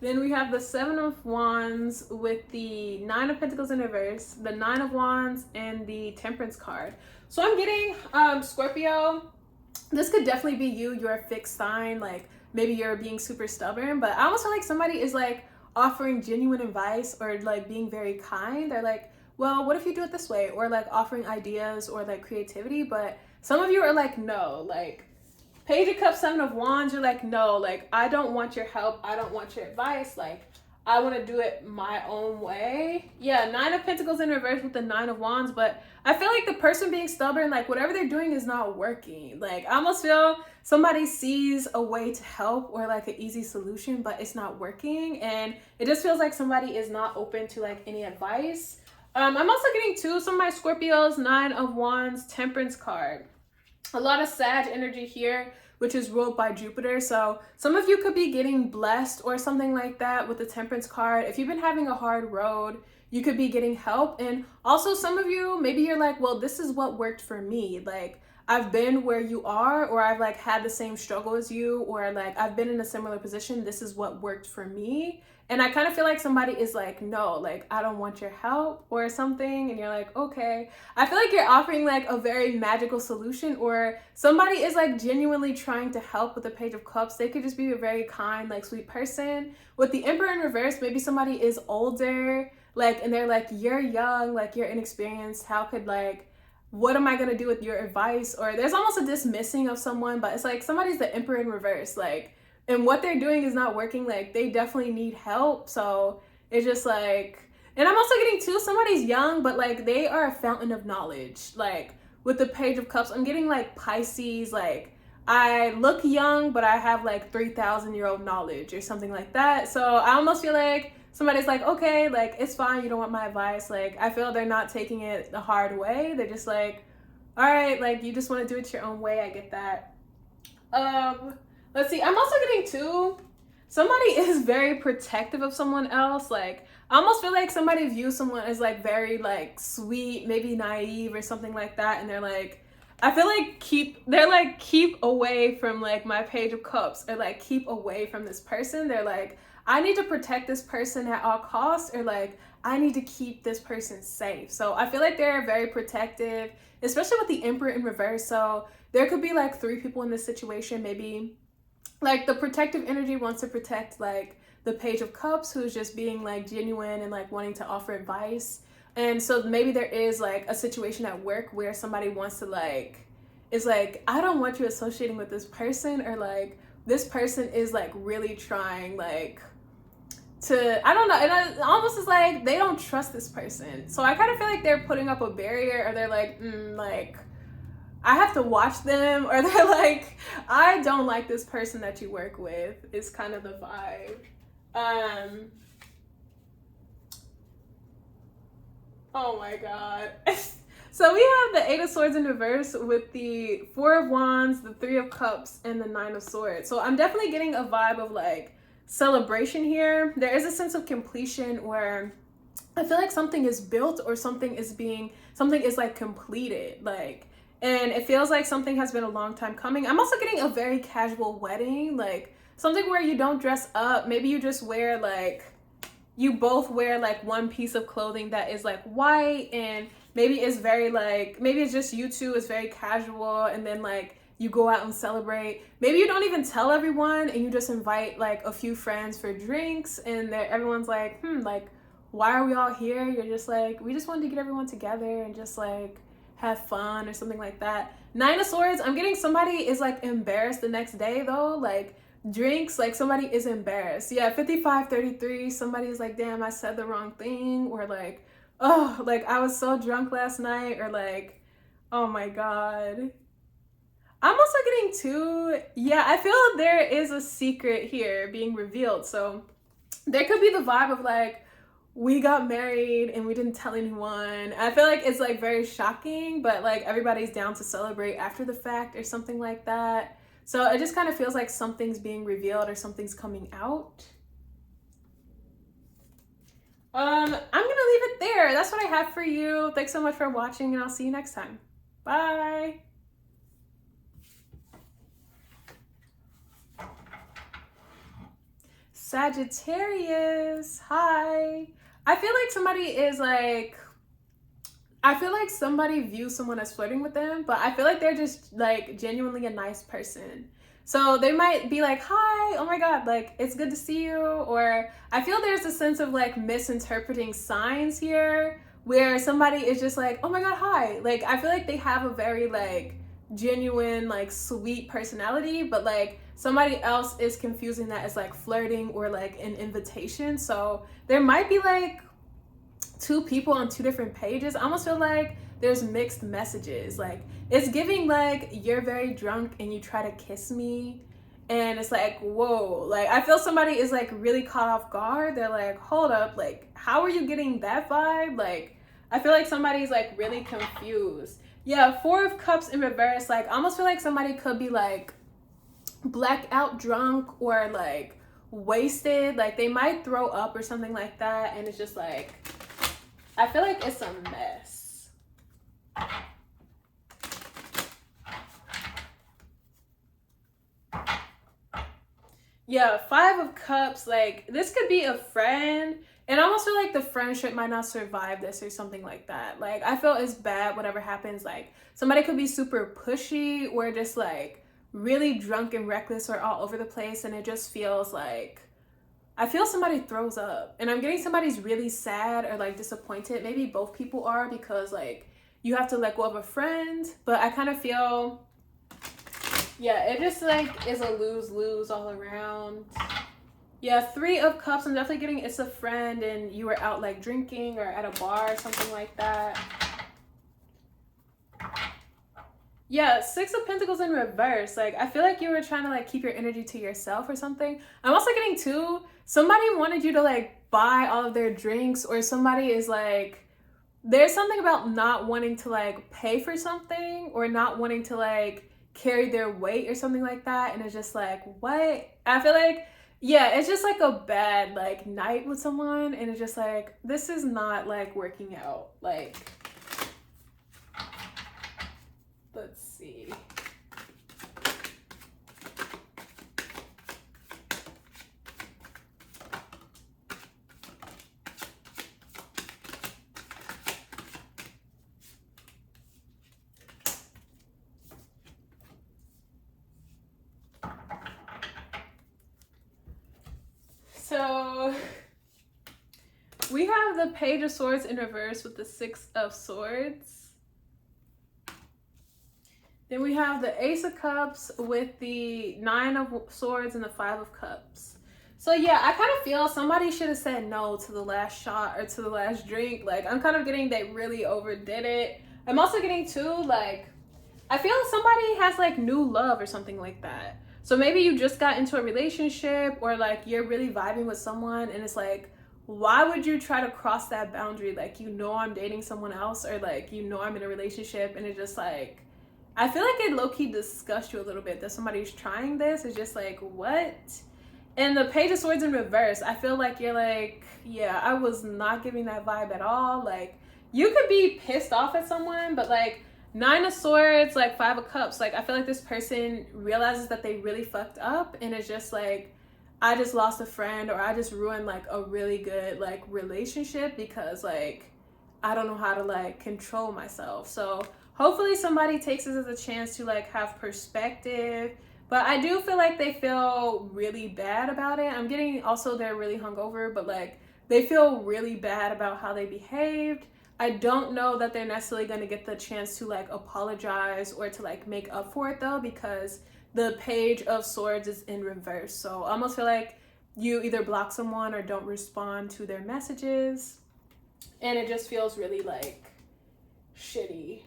Then we have the Seven of Wands with the Nine of Pentacles in reverse, the Nine of Wands, and the Temperance card. So I'm getting Scorpio. This could definitely be you. You're a fixed sign. Like maybe you're being super stubborn, but I almost feel like somebody is like offering genuine advice, or like being very kind. They're like, well, what if you do it this way? Or like offering ideas or like creativity. But some of you are like, no, like Page of Cups, Seven of Wands, you're like, no, like, I don't want your help. I don't want your advice. Like, I want to do it my own way. Yeah, Nine of Pentacles in reverse with the Nine of Wands. But I feel like the person being stubborn, like, whatever they're doing is not working. Like, I almost feel somebody sees a way to help, or like an easy solution, but it's not working. And it just feels like somebody is not open to like any advice. I'm also getting too, some of my Scorpios, Nine of Wands, Temperance card. A lot of Sag energy here, which is ruled by Jupiter. So some of you could be getting blessed or something like that with the Temperance card. If you've been having a hard road, you could be getting help. And also some of you, maybe you're like, well, this is what worked for me. Like I've been where you are, or I've like had the same struggle as you, or like I've been in a similar position. This is what worked for me. And I kind of feel like somebody is like, no, like, I don't want your help or something. And you're like, okay. I feel like you're offering like a very magical solution, or somebody is like genuinely trying to help with the Page of Cups. They could just be a very kind, like sweet person. With the Emperor in reverse, maybe somebody is older, like, and they're like, you're young, like you're inexperienced. How could like, what am I going to do with your advice? Or there's almost a dismissing of someone, but it's like somebody's the Emperor in reverse, like, and what they're doing is not working. Like they definitely need help. So it's just like, and I'm also getting too, somebody's young, but like they are a fountain of knowledge. Like with the Page of Cups, I'm getting like Pisces, like I look young, but I have like 3,000-year-old knowledge or something like that. So I almost feel like somebody's like, okay, like it's fine. You don't want my advice. Like I feel they're not taking it the hard way. They're just like, all right, like you just want to do it your own way. I get that. Let's see. I'm also getting too, somebody is very protective of someone else. Like I almost feel like somebody views someone as like very like sweet, maybe naive or something like that. And they're like, I feel like they're like, keep away from like my Page of Cups, or like keep away from this person. They're like, I need to protect this person at all costs, or like, I need to keep this person safe. So I feel like they're very protective, especially with the Emperor in reverse. So there could be like 3 people in this situation. Maybe like the protective energy wants to protect like the Page of Cups, who's just being like genuine and like wanting to offer advice. And so maybe there is like a situation at work where somebody wants to like, is like, I don't want you associating with this person, or like, this person is like really trying like to, I don't know, and it almost is like they don't trust this person. So I kind of feel like they're putting up a barrier, or they're like, like, I have to watch them, or they're like, I don't like this person that you work with, is kind of the vibe. Oh my god. So we have the Eight of Swords in reverse with the Four of Wands, the Three of Cups, and the Nine of Swords. So I'm definitely getting a vibe of like celebration here. There is a sense of completion where I feel like something is built, or something is like completed, like, and it feels like something has been a long time coming. I'm also getting a very casual wedding, like something where you don't dress up. Maybe you just wear like, you both wear like one piece of clothing that is like white, and maybe it's very like, maybe it's just you two, it's very casual, and then like you go out and celebrate. Maybe you don't even tell everyone, and you just invite like a few friends for drinks, and everyone's like, like, why are we all here? You're just like, we just wanted to get everyone together and just like have fun, or something like that. Nine of Swords, I'm getting somebody is like embarrassed the next day though, like drinks, like somebody is embarrassed. Yeah, 55-33, somebody's like, damn, I said the wrong thing, or like, oh, like I was so drunk last night, or like, oh my god. I'm also getting two, yeah, I feel there is a secret here being revealed. So there could be the vibe of like, we got married and we didn't tell anyone. I feel like it's like very shocking, but like everybody's down to celebrate after the fact, or something like that. So it just kind of feels like something's being revealed, or something's coming out. I'm gonna leave it there. That's what I have for you. Thanks so much for watching, and I'll see you next time. Bye. Sagittarius, hi. I feel like somebody is like, I feel like somebody views someone as flirting with them, but I feel like they're just like genuinely a nice person. So they might be like, hi, oh my god, like it's good to see you. Or I feel there's a sense of like misinterpreting signs here, where somebody is just like, oh my god, hi. Like I feel like they have a very like genuine, like sweet personality, but like somebody else is confusing that as like flirting, or like an invitation. So there might be like two people on two different pages. I almost feel like there's mixed messages. Like it's giving like, you're very drunk and you try to kiss me, and it's like, whoa, like I feel somebody is like really caught off guard. They're like, hold up, like how are you getting that vibe? Like I feel like somebody's like really confused. Yeah, Four of Cups in reverse, like I almost feel like somebody could be like blackout drunk, or like wasted, like they might throw up or something like that, and it's just like, I feel like it's a mess. Yeah, Five of Cups, like this could be a friend, and I almost feel like the friendship might not survive this, or something like that. Like I feel it's bad whatever happens. Like somebody could be super pushy, or just like really drunk and reckless, or all over the place, and it just feels like, I feel somebody throws up, and I'm getting somebody's really sad or like disappointed. Maybe both people are, because like you have to let go of a friend, but I kind of feel, yeah, it just like is a lose-lose all around. Yeah, Three of Cups, I'm definitely getting it's a friend and you were out like drinking or at a bar or something like that. Yeah, Six of Pentacles in reverse. Like, I feel like you were trying to like keep your energy to yourself or something. I'm also getting two, somebody wanted you to like buy all of their drinks, or somebody is like, there's something about not wanting to like pay for something, or not wanting to like carry their weight or something like that. And it's just like, what? I feel like, yeah, it's just like a bad like night with someone, and it's just like, this is not like working out. Like, let's see. So we have the Page of Swords in reverse with the Six of Swords. Then we have the Ace of Cups with the Nine of Swords and the Five of Cups. So yeah, I kind of feel somebody should have said no to the last shot or to the last drink. Like, I'm kind of getting they really overdid it. I'm also getting too, like, I feel somebody has like new love or something like that. So maybe you just got into a relationship, or like you're really vibing with someone and it's like, why would you try to cross that boundary? Like, you know, I'm dating someone else, or like, you know, I'm in a relationship, and it's just like, I feel like it low-key disgusts you a little bit that somebody's trying this. It's just like, what? And the Page of Swords in reverse, I feel like you're like, yeah, I was not giving that vibe at all. Like, you could be pissed off at someone, but like, Nine of Swords, like Five of Cups, like I feel like this person realizes that they really fucked up, and it's just like, I just lost a friend, or I just ruined like a really good like relationship because like I don't know how to like control myself. So hopefully somebody takes this as a chance to like have perspective. But I do feel like they feel really bad about it. I'm getting also they're really hungover, but like they feel really bad about how they behaved. I don't know that they're necessarily going to get the chance to like apologize or to like make up for it though, because the Page of Swords is in reverse. So I almost feel like you either block someone or don't respond to their messages, and it just feels really like shitty.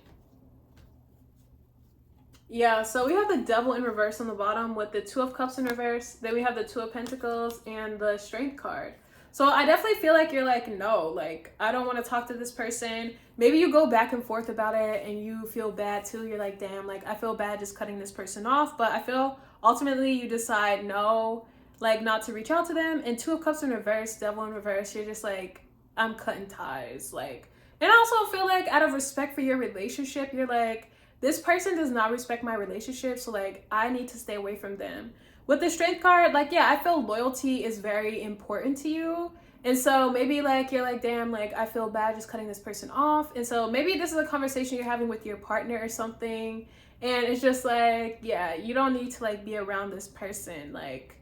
Yeah, so we have the Devil in reverse on the bottom with the Two of Cups in reverse. Then we have the Two of Pentacles and the Strength card. So I definitely feel like you're like, no, like, I don't want to talk to this person. Maybe you go back and forth about it and you feel bad too. You're like, damn, like, I feel bad just cutting this person off. But I feel ultimately you decide no, like, not to reach out to them. And Two of Cups in reverse, Devil in reverse, you're just like, I'm cutting ties. Like, and I also feel like out of respect for your relationship, you're like, this person does not respect my relationship. So like, I need to stay away from them. With the Strength card, like, yeah, I feel loyalty is very important to you. And so maybe like you're like, damn, like I feel bad just cutting this person off. And so maybe this is a conversation you're having with your partner or something. And it's just like, yeah, you don't need to like be around this person, like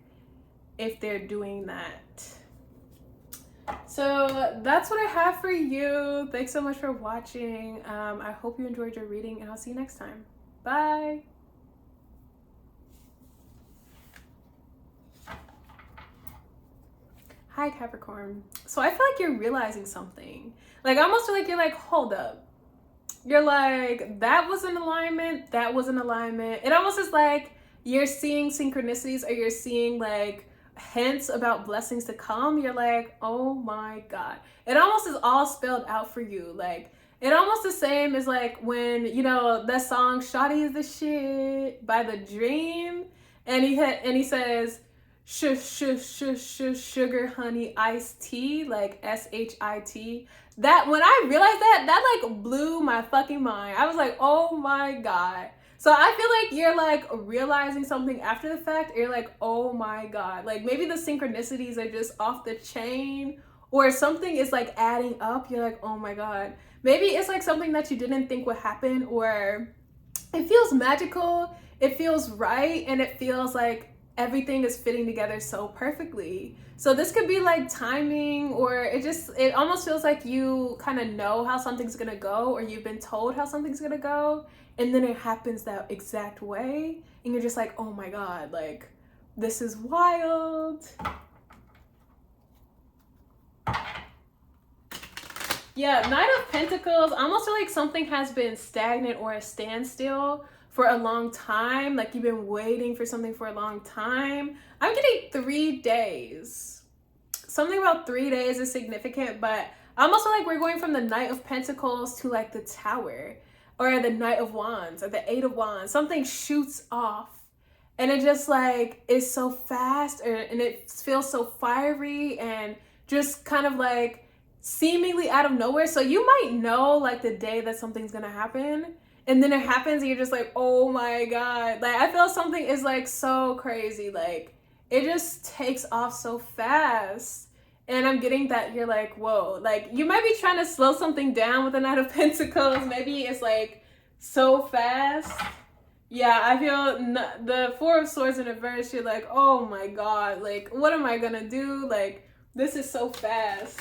if they're doing that. So that's what I have for you. Thanks so much for watching. I hope you enjoyed your reading, and I'll see you next time. Bye. Hi, Capricorn. So I feel like you're realizing something. Like, I almost feel like you're like, hold up. You're like, that was an alignment. That was an alignment. It almost is like you're seeing synchronicities, or you're seeing like hints about blessings to come. You're like, oh my God. It almost is all spelled out for you. Like, it almost the same as like when, you know, that song Shawty is the Shit by The Dream. And he says, sugar honey iced tea, like SHIT. That, when I realized that like blew my fucking mind. I was like, oh my God. So I feel like you're like realizing something after the fact. You're like, oh my God. Like maybe the synchronicities are just off the chain, or something is like adding up. You're like, oh my God. Maybe it's like something that you didn't think would happen, or it feels magical. It feels right. And it feels like everything is fitting together so perfectly. So this could be like timing, or it almost feels like you kind of know how something's gonna go, or you've been told how something's gonna go, and then it happens that exact way, and you're just like, oh my God, like this is wild. Yeah, Knight of Pentacles, I almost feel like something has been stagnant or a standstill for a long time. Like you've been waiting for something for a long time. I'm getting 3 days. Something about 3 days is significant, but I almost feel like we're going from the Knight of Pentacles to like the Tower, or the Knight of Wands, or the Eight of Wands. Something shoots off, and it just like is so fast, and it feels so fiery, and just kind of like seemingly out of nowhere. So you might know like the day that something's gonna happen, and then it happens and you're just like, oh my God. Like I feel something is like so crazy. Like it just takes off so fast. And I'm getting that you're like, whoa. Like you might be trying to slow something down with the Knight of Pentacles. Maybe it's like so fast. Yeah, I feel the Four of Swords in reverse. You're like, oh my God. Like what am I gonna do? Like this is so fast.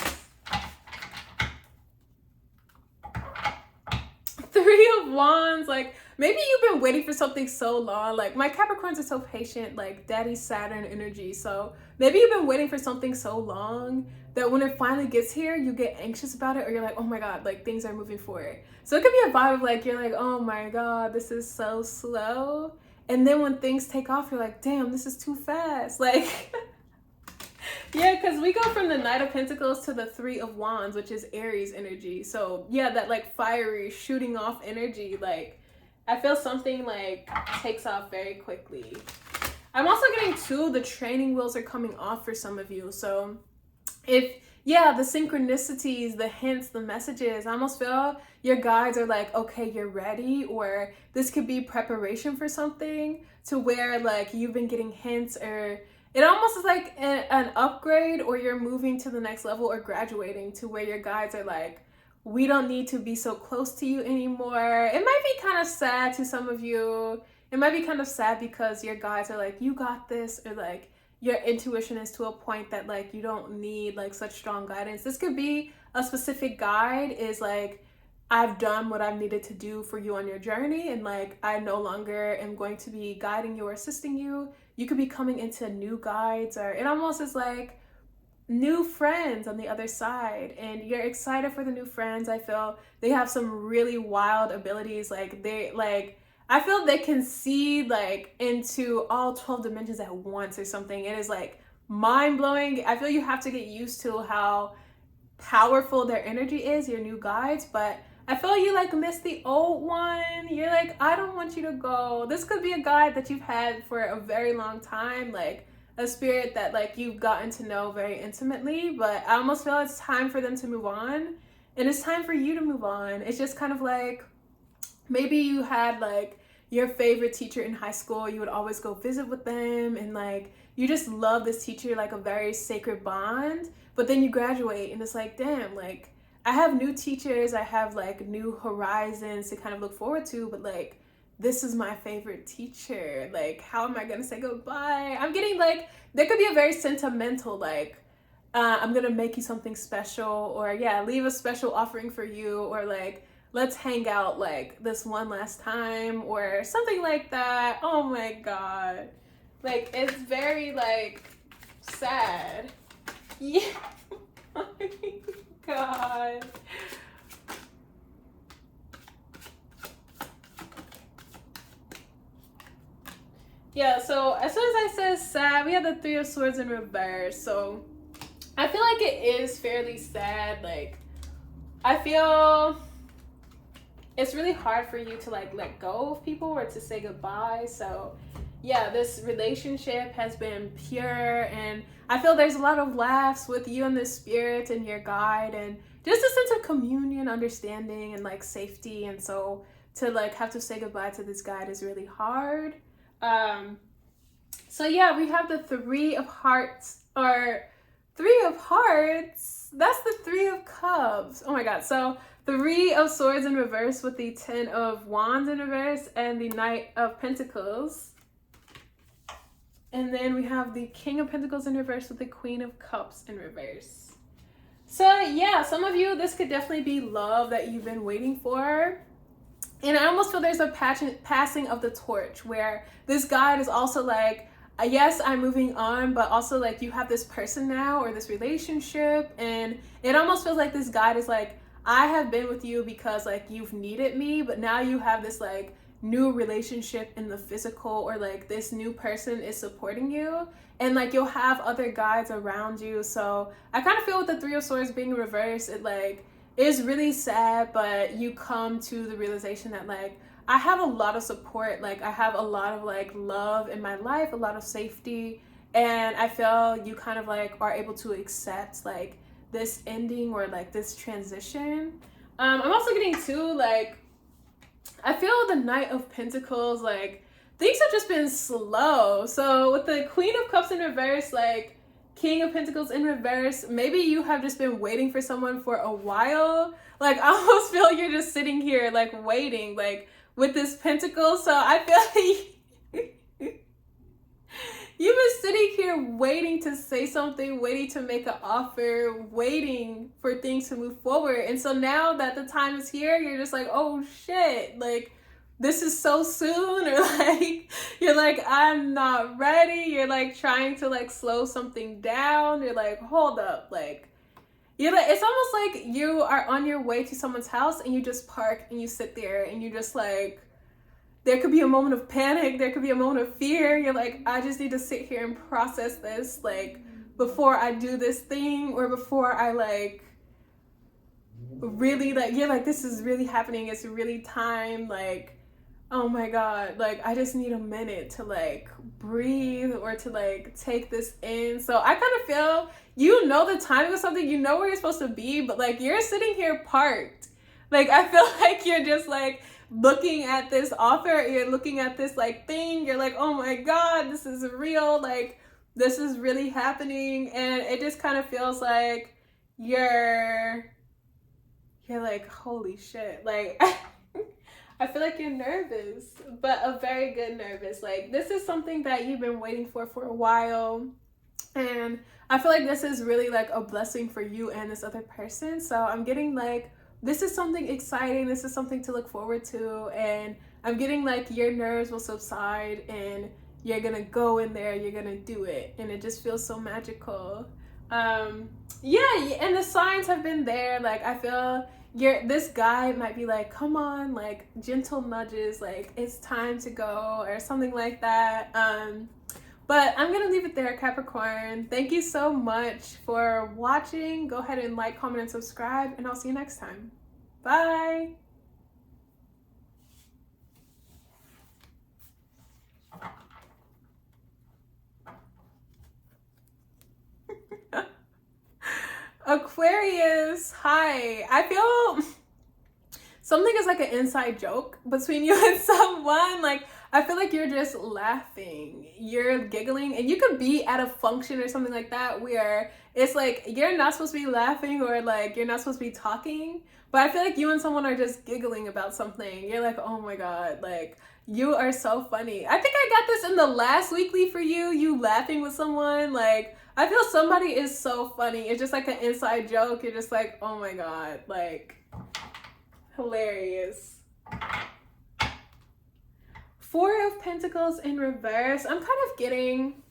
Three of Wands, like maybe you've been waiting for something so long. Like my Capricorns are so patient, like Daddy Saturn energy. So maybe you've been waiting for something so long that when it finally gets here, you get anxious about it, or you're like, oh my God, like things are moving forward. So it could be a vibe of like, you're like, oh my God, this is so slow. And then when things take off, you're like, damn, this is too fast. Like, yeah, because we go from the Knight of Pentacles to the Three of Wands, which is Aries energy. So yeah, that like fiery shooting off energy, like I feel something like takes off very quickly. I'm also getting too, the training wheels are coming off for some of you. So if, yeah, the synchronicities, the hints, the messages, I almost feel your guides are like, okay, you're ready, or this could be preparation for something, to where like you've been getting hints, or it almost is like an upgrade, or you're moving to the next level or graduating, to where your guides are like, we don't need to be so close to you anymore. It might be kind of sad to some of you. It might be kind of sad because your guides are like, you got this, or like your intuition is to a point that like you don't need like such strong guidance. This could be a specific guide is like, I've done what I've needed to do for you on your journey, and like I no longer am going to be guiding you or assisting you. You could be coming into new guides, or it almost is like new friends on the other side, and you're excited for the new friends. I feel they have some really wild abilities. Like they like, I feel they can see like into all 12 dimensions at once or something. It is like mind-blowing. I feel you have to get used to how powerful their energy is, your new guides, but I feel you like miss the old one. You're like, I don't want you to go. This could be a guide that you've had for a very long time, like a spirit that like you've gotten to know very intimately, but I almost feel it's time for them to move on, and it's time for you to move on. It's just kind of like, maybe you had like your favorite teacher in high school, you would always go visit with them, and like you just love this teacher, like a very sacred bond, but then you graduate and it's like, damn, like I have new teachers, I have like new horizons to kind of look forward to, but like this is my favorite teacher. Like, how am I gonna say goodbye? I'm getting like, there could be a very sentimental, like, I'm gonna make you something special, or yeah, leave a special offering for you, or like, let's hang out like this one last time, or something like that. Oh my God. Like, it's very like sad. Yeah. Oh my God. Yeah, so as soon as I said sad, we have the Three of Swords in reverse. So I feel like it is fairly sad. Like, I feel it's really hard for you to like let go of people or to say goodbye. So yeah, this relationship has been pure, and I feel there's a lot of laughs with you and the spirit and your guide, and just a sense of communion, understanding, and like safety. And so to like have to say goodbye to this guide is really hard. So yeah, we have the Three of Hearts, or Three of Hearts. That's the Three of Cups. Oh my God. So Three of Swords in reverse with the Ten of Wands in reverse, and the Knight of Pentacles. And then we have the King of Pentacles in reverse with the Queen of Cups in reverse. So yeah, some of you, this could definitely be love that you've been waiting for. And I almost feel there's a passing of the torch, where this guide is also like, yes, I'm moving on, but also like you have this person now, or this relationship, and it almost feels like this guide is like, I have been with you because like you've needed me, but now you have this like new relationship in the physical, or like this new person is supporting you, and like you'll have other guides around you. So I kind of feel with the Three of Swords being reversed, it like is really sad, but you come to the realization that like, I have a lot of support, like I have a lot of like love in my life, a lot of safety, and I feel you kind of like are able to accept like this ending, or like this transition. I'm also getting too like, I feel the Knight of Pentacles, like things have just been slow. So with the Queen of Cups in reverse, like King of Pentacles in reverse, maybe you have just been waiting for someone for a while. Like I almost feel you're just sitting here like waiting, like with this pentacle. So I feel like you've been sitting here waiting to say something, waiting to make an offer, waiting for things to move forward. And so now that the time is here, you're just like, oh shit, like this is so soon, or like you're like, I'm not ready. You're like trying to like slow something down. You're like, hold up, like you're like, it's almost like you are on your way to someone's house and you just park and you sit there and you just like, there could be a moment of panic, there could be a moment of fear. You're like, I just need to sit here and process this, like, before I do this thing, or before I like really like, you're like, this is really happening, it's really time, like, oh my god, like I just need a minute to like breathe or to like take this in. So I kind of feel, you know, the timing of something, you know where you're supposed to be, but like you're sitting here parked. Like I feel like you're just like looking at this offer, you're looking at this like thing, you're like, oh my god, this is real, like this is really happening. And it just kind of feels like you're like, holy shit, like I feel like you're nervous, but a very good nervous. Like this is something that you've been waiting for a while. And I feel like this is really like a blessing for you and this other person. So I'm getting like, this is something exciting. This is something to look forward to. And I'm getting like your nerves will subside and you're gonna go in there, you're gonna do it. And it just feels so magical. Yeah, and the signs have been there. Like I feel this guy might be like, come on, like gentle nudges, like it's time to go or something like that. But I'm gonna leave it there, Capricorn. Thank you so much for watching. Go ahead and like, comment, and subscribe, and I'll see you next time. Bye. Aquarius, hi. I feel something is like an inside joke between you and someone. Like I feel like you're just laughing, you're giggling, and you could be at a function or something like that where it's like you're not supposed to be laughing or like you're not supposed to be talking, but I feel like you and someone are just giggling about something. You're like, oh my god, like you are so funny. I think I got this in the last weekly for you laughing with someone. Like I feel somebody is so funny. It's just like an inside joke. You're just like, oh my god, like hilarious. Four of Pentacles in reverse. I'm kind of getting,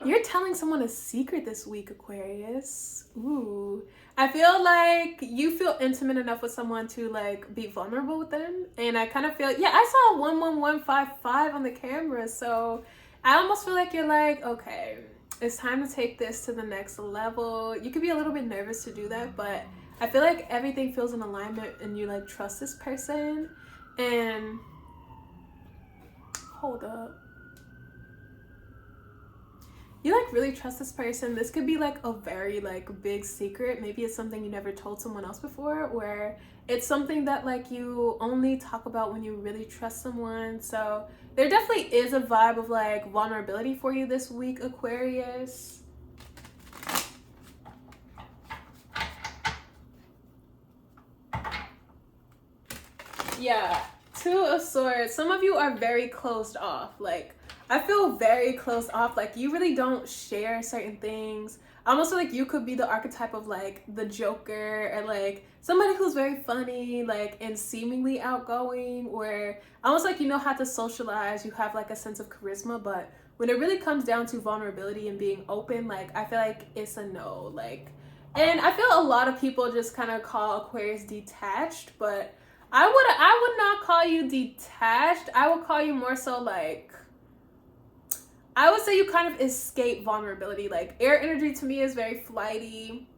you're telling someone a secret this week, Aquarius. Ooh. I feel like you feel intimate enough with someone to like be vulnerable with them. And I kind of feel, yeah, I saw 11155 on the camera. So I almost feel like you're like, okay, it's time to take this to the next level. You could be a little bit nervous to do that, but I feel like everything feels in alignment and you like trust this person. And hold up, you like really trust this person. This could be like a very like big secret. Maybe it's something you never told someone else before, or it's something that like you only talk about when you really trust someone. So there definitely is a vibe of like vulnerability for you this week, Aquarius. Yeah, Two of Swords. Some of you are very closed off. Like I feel very closed off. Like you really don't share certain things. I almost feel like you could be the archetype of like the Joker, or like somebody who's very funny, like and seemingly outgoing, or almost like you know how to socialize. You have like a sense of charisma, but when it really comes down to vulnerability and being open, like I feel like it's a no. Like, and I feel a lot of people just kind of call Aquarius detached, but I would not call you detached. I would call you more so like, I would say you kind of escape vulnerability. Like air energy to me is very flighty,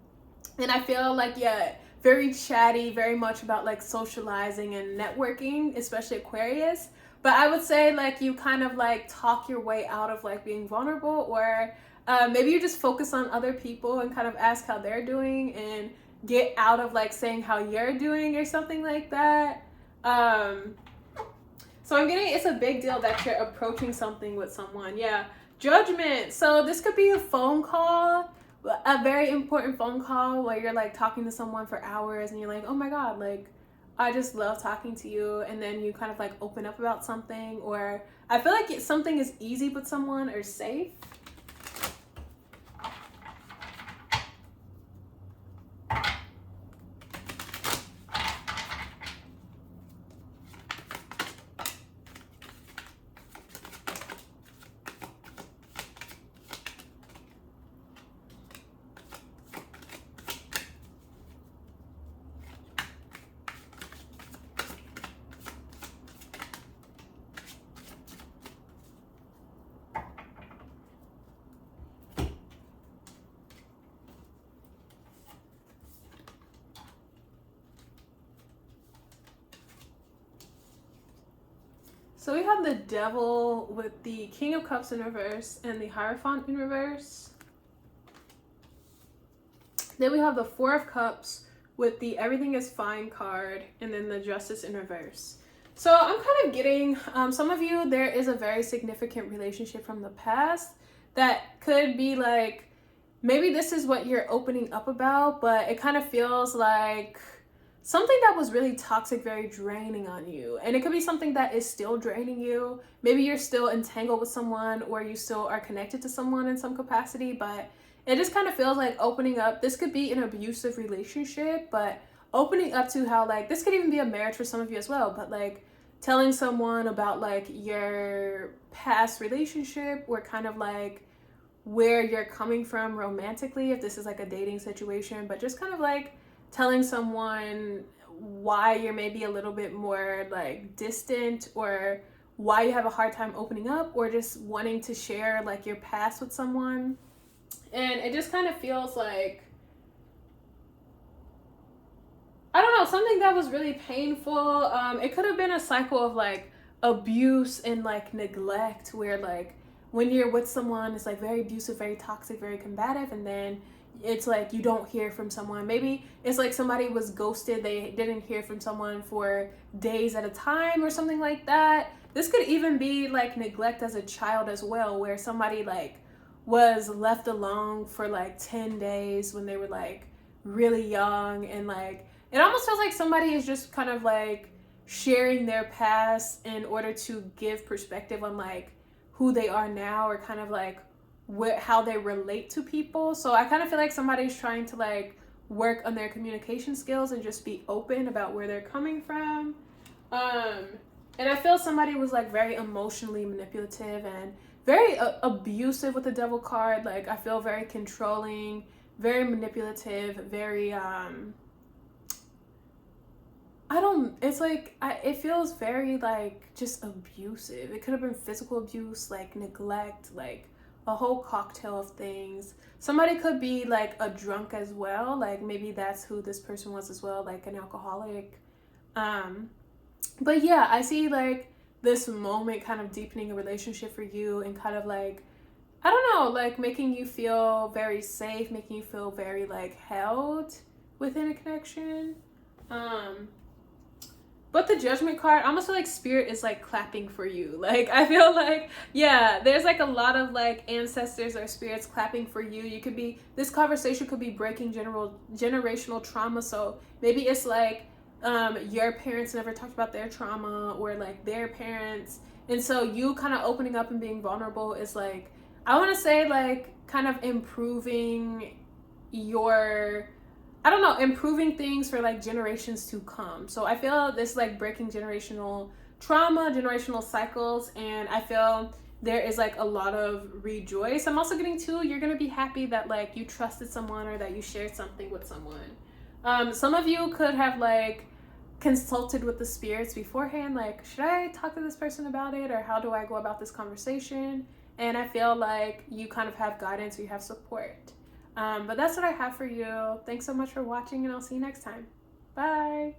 and I feel like, yeah, very chatty, very much about like socializing and networking, especially Aquarius. But I would say like you kind of like talk your way out of like being vulnerable, or maybe you just focus on other people and kind of ask how they're doing and get out of like saying how you're doing or something like that. So I'm getting, it's a big deal that you're approaching something with someone. Yeah, Judgment. So this could be a phone call, a very important phone call where you're like talking to someone for hours and you're like, oh my god, like I just love talking to you. And then you kind of like open up about something, or I feel like something is easy with someone or safe. So we have the Devil with the King of Cups in reverse and the Hierophant in reverse. Then we have the Four of Cups with the Everything is Fine card, and then the Justice in reverse. So I'm kind of getting, some of you, there is a very significant relationship from the past that could be like, maybe this is what you're opening up about, but it kind of feels like something that was really toxic, very draining on you. And it could be something that is still draining you. Maybe you're still entangled with someone, or you still are connected to someone in some capacity, but it just kind of feels like opening up. This could be an abusive relationship, but opening up to how, like, this could even be a marriage for some of you as well, but like telling someone about like your past relationship, or kind of like where you're coming from romantically, if this is like a dating situation, but just kind of like telling someone why you're maybe a little bit more like distant, or why you have a hard time opening up, or just wanting to share like your past with someone. And it just kind of feels like, I don't know, something that was really painful. It could have been a cycle of like abuse and like neglect, where like when you're with someone, it's like very abusive, very toxic, very combative, and then it's like you don't hear from someone. Maybe it's like somebody was ghosted, they didn't hear from someone for days at a time or something like that. This could even be like neglect as a child as well, where somebody like was left alone for like 10 days when they were like really young, and like it almost feels like somebody is just kind of like sharing their past in order to give perspective on like who they are now, or kind of like how they relate to people. So I kind of feel like somebody's trying to like work on their communication skills and just be open about where they're coming from. And I feel somebody was like very emotionally manipulative and very abusive with the Devil card. Like I feel very controlling, very manipulative, very it feels very like just abusive. It could have been physical abuse, like neglect, like a whole cocktail of things. Somebody could be like a drunk as well, like maybe that's who this person was as well, like an alcoholic. But yeah, I see like this moment kind of deepening a relationship for you, and kind of like, I don't know, like making you feel very safe, making you feel very like held within a connection. But the Judgment card, I almost feel like Spirit is like clapping for you. Like I feel like, yeah, there's like a lot of like ancestors or spirits clapping for you. You could be, this conversation could be breaking generational trauma. So maybe it's like your parents never talked about their trauma, or like their parents, and so you kind of opening up and being vulnerable is like, I want to say like kind of improving your, I don't know, improving things for like generations to come. So I feel this like breaking generational trauma, generational cycles, and I feel there is like a lot of rejoice. I'm also getting to, you're gonna be happy that like you trusted someone, or that you shared something with someone. Some of you could have like consulted with the spirits beforehand, like, should I talk to this person about it, or how do I go about this conversation? And I feel like you kind of have guidance, or you have support. But that's what I have for you. Thanks so much for watching, and I'll see you next time. Bye.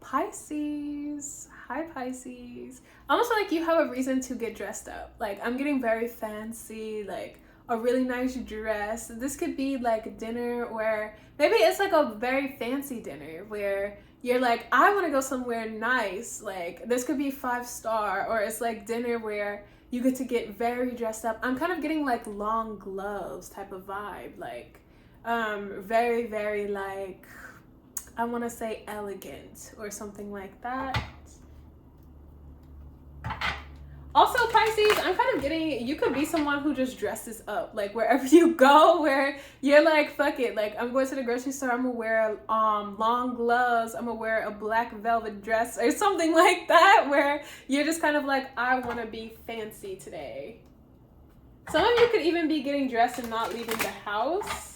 Pisces. Hi, Pisces. I almost feel like you have a reason to get dressed up. Like, I'm getting very fancy, like a really nice dress. This could be like dinner, or maybe it's like a very fancy dinner where you're like, I want to go somewhere nice. Like this could be 5-star, or it's like dinner where you get to get very dressed up. I'm kind of getting like long gloves type of vibe, like very, very like, I want to say elegant or something like that. Also, Pisces, I'm kind of getting, you could be someone who just dresses up, like wherever you go, where you're like, fuck it, like I'm going to the grocery store, I'm gonna wear long gloves, I'm gonna wear a black velvet dress or something like that, where you're just kind of like, I want to be fancy today. Some of you could even be getting dressed and not leaving the house.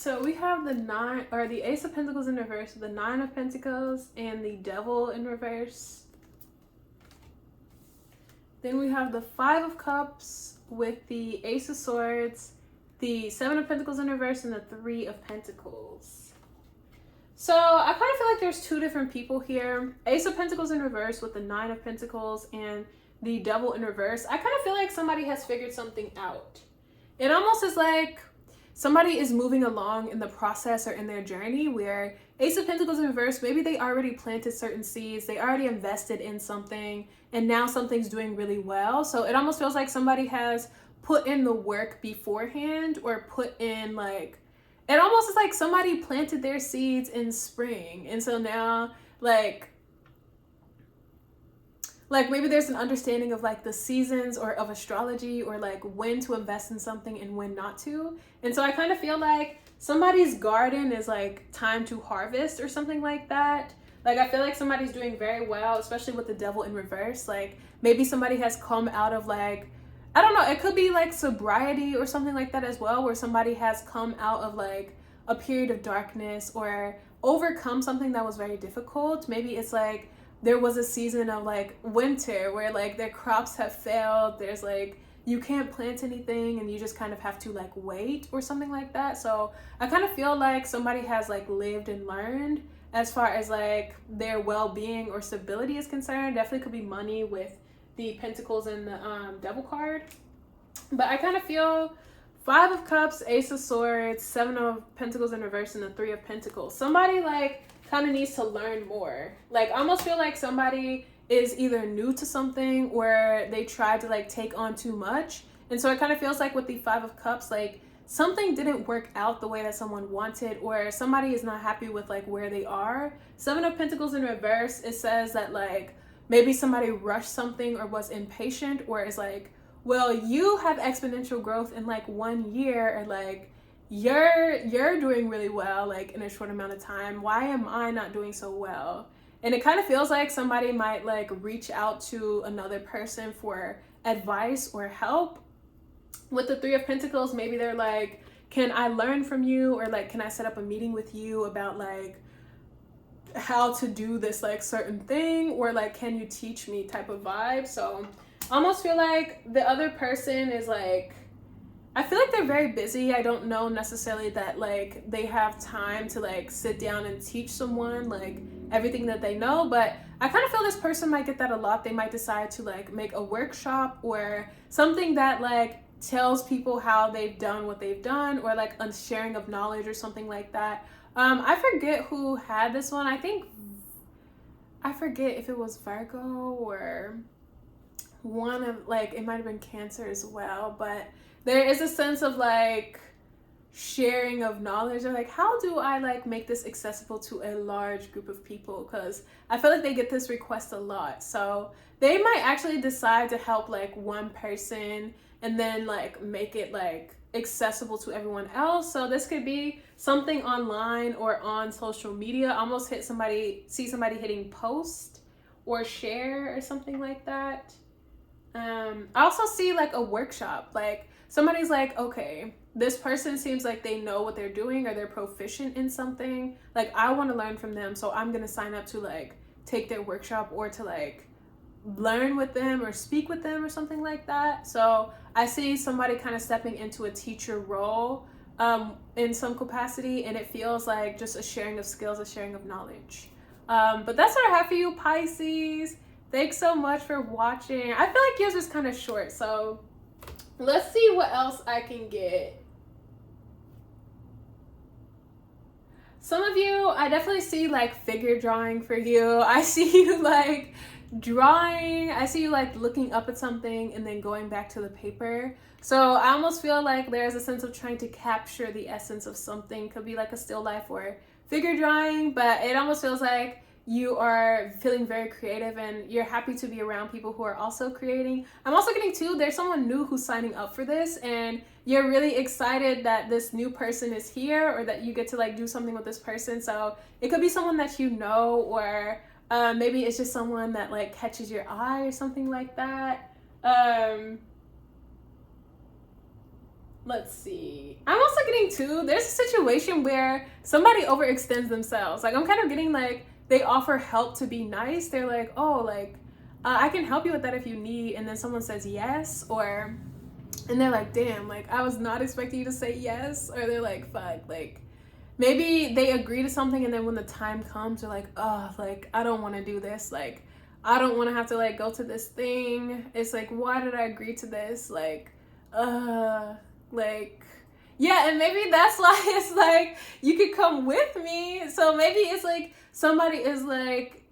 So we have the the Ace of Pentacles in reverse, the Nine of Pentacles, and the Devil in reverse. Then we have the Five of Cups with the Ace of Swords, the Seven of Pentacles in reverse, and the Three of Pentacles. So I kind of feel like there's two different people here. Ace of Pentacles in reverse with the Nine of Pentacles and the Devil in reverse. I kind of feel like somebody has figured something out. It almost is like somebody is moving along in the process or in their journey where Ace of Pentacles in reverse, maybe they already planted certain seeds, they already invested in something, and now something's doing really well. So it almost feels like somebody has put in the work beforehand, or put in like, it almost is like somebody planted their seeds in spring. And so now like maybe there's an understanding of like the seasons or of astrology, or like when to invest in something and when not to. And so I kind of feel like somebody's garden is like time to harvest or something like that. Like I feel like somebody's doing very well, especially with the Devil in reverse. Like maybe somebody has come out of like, I don't know, it could be like sobriety or something like that as well, where somebody has come out of like a period of darkness or overcome something that was very difficult. Maybe it's like there was a season of like winter where like their crops have failed. There's like, you can't plant anything and you just kind of have to like wait or something like that. So I kind of feel like somebody has like lived and learned as far as like their well-being or stability is concerned. Definitely could be money with the Pentacles and the Devil card. But I kind of feel Five of Cups, Ace of Swords, Seven of Pentacles in reverse, and the Three of Pentacles. Somebody like kind of needs to learn more. Like I almost feel like somebody is either new to something or they tried to like take on too much. And so it kind of feels like with the Five of Cups, like something didn't work out the way that someone wanted, or somebody is not happy with like where they are. Seven of Pentacles in reverse, it says that like maybe somebody rushed something or was impatient, or is like, well, you have exponential growth in like 1 year, or like you're doing really well like in a short amount of time. Why am I not doing so well? And it kind of feels like somebody might like reach out to another person for advice or help. With the Three of Pentacles, maybe they're like, can I learn from you? Or like, can I set up a meeting with you about like how to do this like certain thing? Or like, can you teach me type of vibe? So I almost feel like the other person is like, I feel like they're very busy. I don't know necessarily that like they have time to like sit down and teach someone like everything that they know, but I kind of feel this person might get that a lot. They might decide to like make a workshop or something that like tells people how they've done what they've done, or like a sharing of knowledge or something like that. I forget who had this one. I forget if it was Virgo or one of like, it might have been Cancer as well, but there is a sense of like sharing of knowledge, or like, how do I like make this accessible to a large group of people? Because I feel like they get this request a lot. So they might actually decide to help like one person and then like make it like accessible to everyone else. So this could be something online or on social media. Almost see somebody hitting post or share or something like that. I also see like a workshop, like somebody's like, okay, this person seems like they know what they're doing or they're proficient in something. Like I want to learn from them, so I'm going to sign up to like take their workshop or to like learn with them or speak with them or something like that. So I see somebody kind of stepping into a teacher role in some capacity, and it feels like just a sharing of skills, a sharing of knowledge. But that's what I have for you, Pisces. Thanks so much for watching. I feel like yours was kind of short, so let's see what else I can get. Some of you, I definitely see like figure drawing for you. I see you like drawing. I see you like looking up at something and then going back to the paper. So I almost feel like there's a sense of trying to capture the essence of something. Could be like a still life or figure drawing, but it almost feels like you are feeling very creative and you're happy to be around people who are also creating. I'm also getting too, there's someone new who's signing up for this, and you're really excited that this new person is here, or that you get to like do something with this person. So it could be someone that you know, or maybe it's just someone that like catches your eye or something like that. let's see. I'm also getting too, there's a situation where somebody overextends themselves. Like I'm kind of getting like, they offer help to be nice. They're like, oh, like, I can help you with that if you need. And then someone says yes, or, and they're like, damn, like I was not expecting you to say yes. Or they're like, fuck, like maybe they agree to something and then when the time comes, they're like, oh, like I don't want to do this. Like, I don't want to have to like go to this thing. It's like, why did I agree to this? Like, like, yeah, and maybe that's why it's like, you could come with me. So maybe it's like, somebody is like,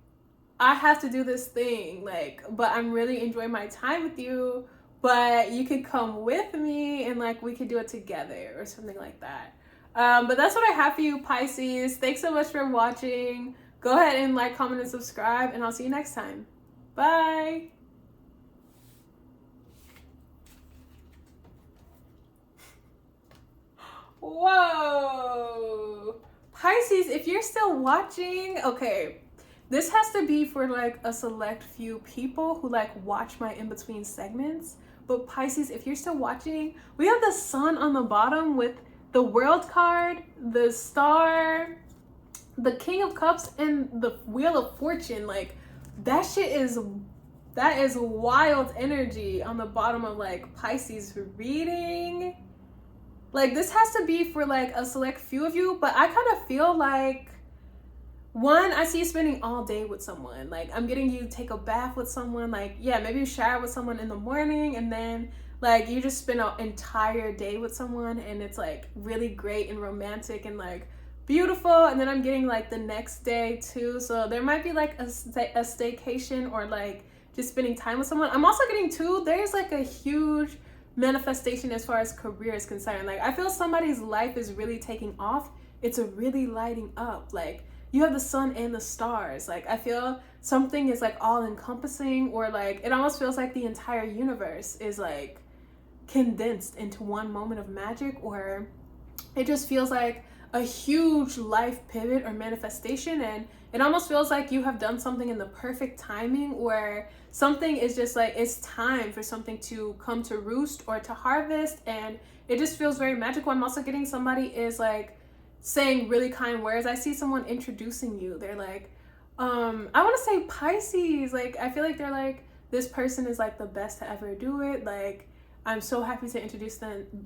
I have to do this thing, like, but I'm really enjoying my time with you, but you could come with me and like, we could do it together or something like that. But that's what I have for you, Pisces. Thanks so much for watching. Go ahead and like, comment, and subscribe, and I'll see you next time. Bye. Whoa. Pisces, if you're still watching, okay, this has to be for like a select few people who like watch my in-between segments. But Pisces, if you're still watching, we have the sun on the bottom with the world card, the star, the King of Cups, and the Wheel of Fortune. Like that shit is, that is wild energy on the bottom of like Pisces reading. Like this has to be for like a select few of you, but I kind of feel like, one, I see you spending all day with someone. Like I'm getting you take a bath with someone. Like, yeah, maybe you shower with someone in the morning and then like you just spend an entire day with someone and it's like really great and romantic and like beautiful. And then I'm getting like the next day too. So there might be like a staycation or like just spending time with someone. I'm also getting too, there's like a huge manifestation as far as career is concerned. Like I feel somebody's life is really taking off. It's really lighting up. Like you have the sun and the stars. Like I feel something is like all encompassing, or like it almost feels like the entire universe is like condensed into one moment of magic, or it just feels like a huge life pivot or manifestation. And it almost feels like you have done something in the perfect timing, or something is just like, it's time for something to come to roost or to harvest, and it just feels very magical. I'm also getting somebody is like saying really kind words. I see someone introducing you. They're like, I want to say Pisces. Like, I feel like they're like, this person is like the best to ever do it. Like, I'm so happy to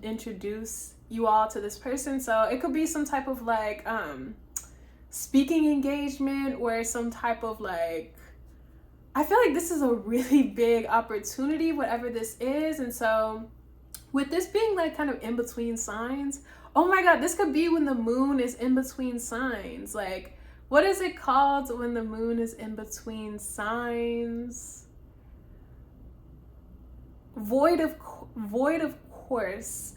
introduce you all to this person. So it could be some type of like, speaking engagement, or some type of like, I feel like this is a really big opportunity, whatever this is. And so with this being like kind of in between signs, oh my God, this could be when the moon is in between signs. Like, what is it called when the moon is in between signs? Void of course.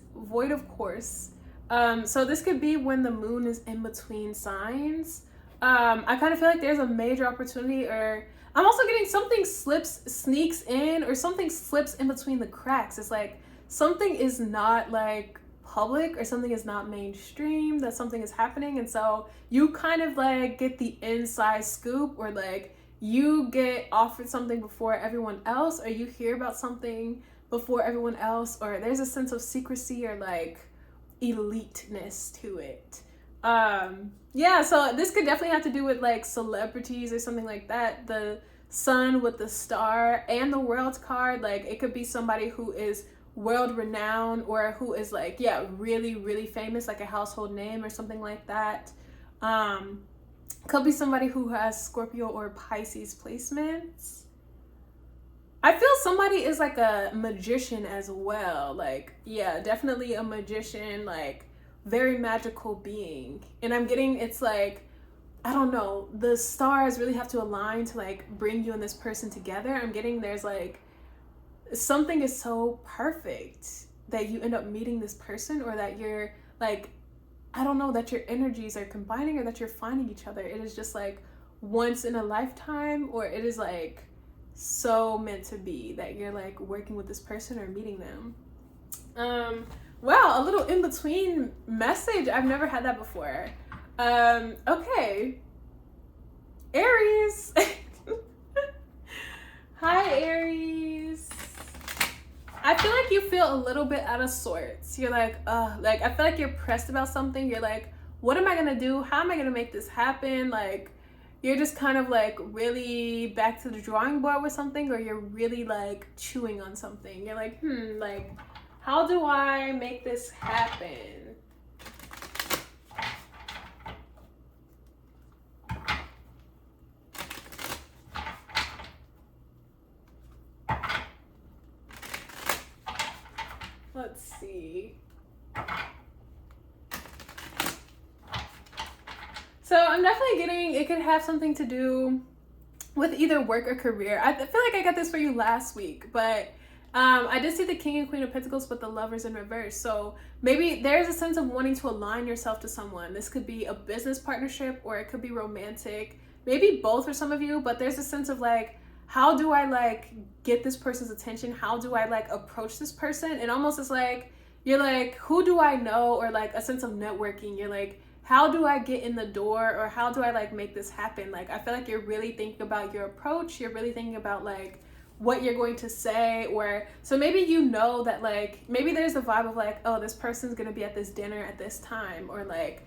So this could be when the moon is in between signs. I kind of feel like there's a major opportunity, or I'm also getting something sneaks in, or something slips in between the cracks. It's like something is not like public, or something is not mainstream, that something is happening. And so you kind of like get the inside scoop, or like you get offered something before everyone else, or you hear about something before everyone else, or there's a sense of secrecy or like eliteness to it. Yeah, so this could definitely have to do with like celebrities or something like that. The sun with the star and the world card, like it could be somebody who is world renowned, or who is like, yeah, really, really famous, like a household name or something like that. Could be somebody who has Scorpio or Pisces placements. I feel somebody is like a magician as well. Like, yeah, definitely a magician, like very magical being. And I'm getting, it's like, I don't know, the stars really have to align to like bring you and this person together. I'm getting there's like, something is so perfect that you end up meeting this person, or that you're like, I don't know, that your energies are combining, or that you're finding each other. It is just like once in a lifetime, or it is like so meant to be that you're like working with this person or meeting them. Well, a little in-between message. I've never had that before. Okay. Aries. Hi, Aries. I feel like you feel a little bit out of sorts. You're like, like I feel like you're pressed about something. You're like, what am I gonna do? How am I gonna make this happen? Like, you're just kind of like really back to the drawing board with something, or you're really like chewing on something. You're like, like, how do I make this happen? Let's see. So I'm definitely getting, it could have something to do with either work or career. I feel like I got this for you last week, but I did see the King and Queen of Pentacles, but the Lovers in reverse. So maybe there's a sense of wanting to align yourself to someone. This could be a business partnership, or it could be romantic. Maybe both for some of you, but there's a sense of like, how do I like get this person's attention? How do I like approach this person? And almost it's like, you're like, who do I know? Or like a sense of networking. You're like, how do I get in the door, or how do I like make this happen? Like, I feel like you're really thinking about your approach. You're really thinking about like what you're going to say, or so maybe you know that like, maybe there's a vibe of like, oh, this person's gonna be at this dinner at this time, or like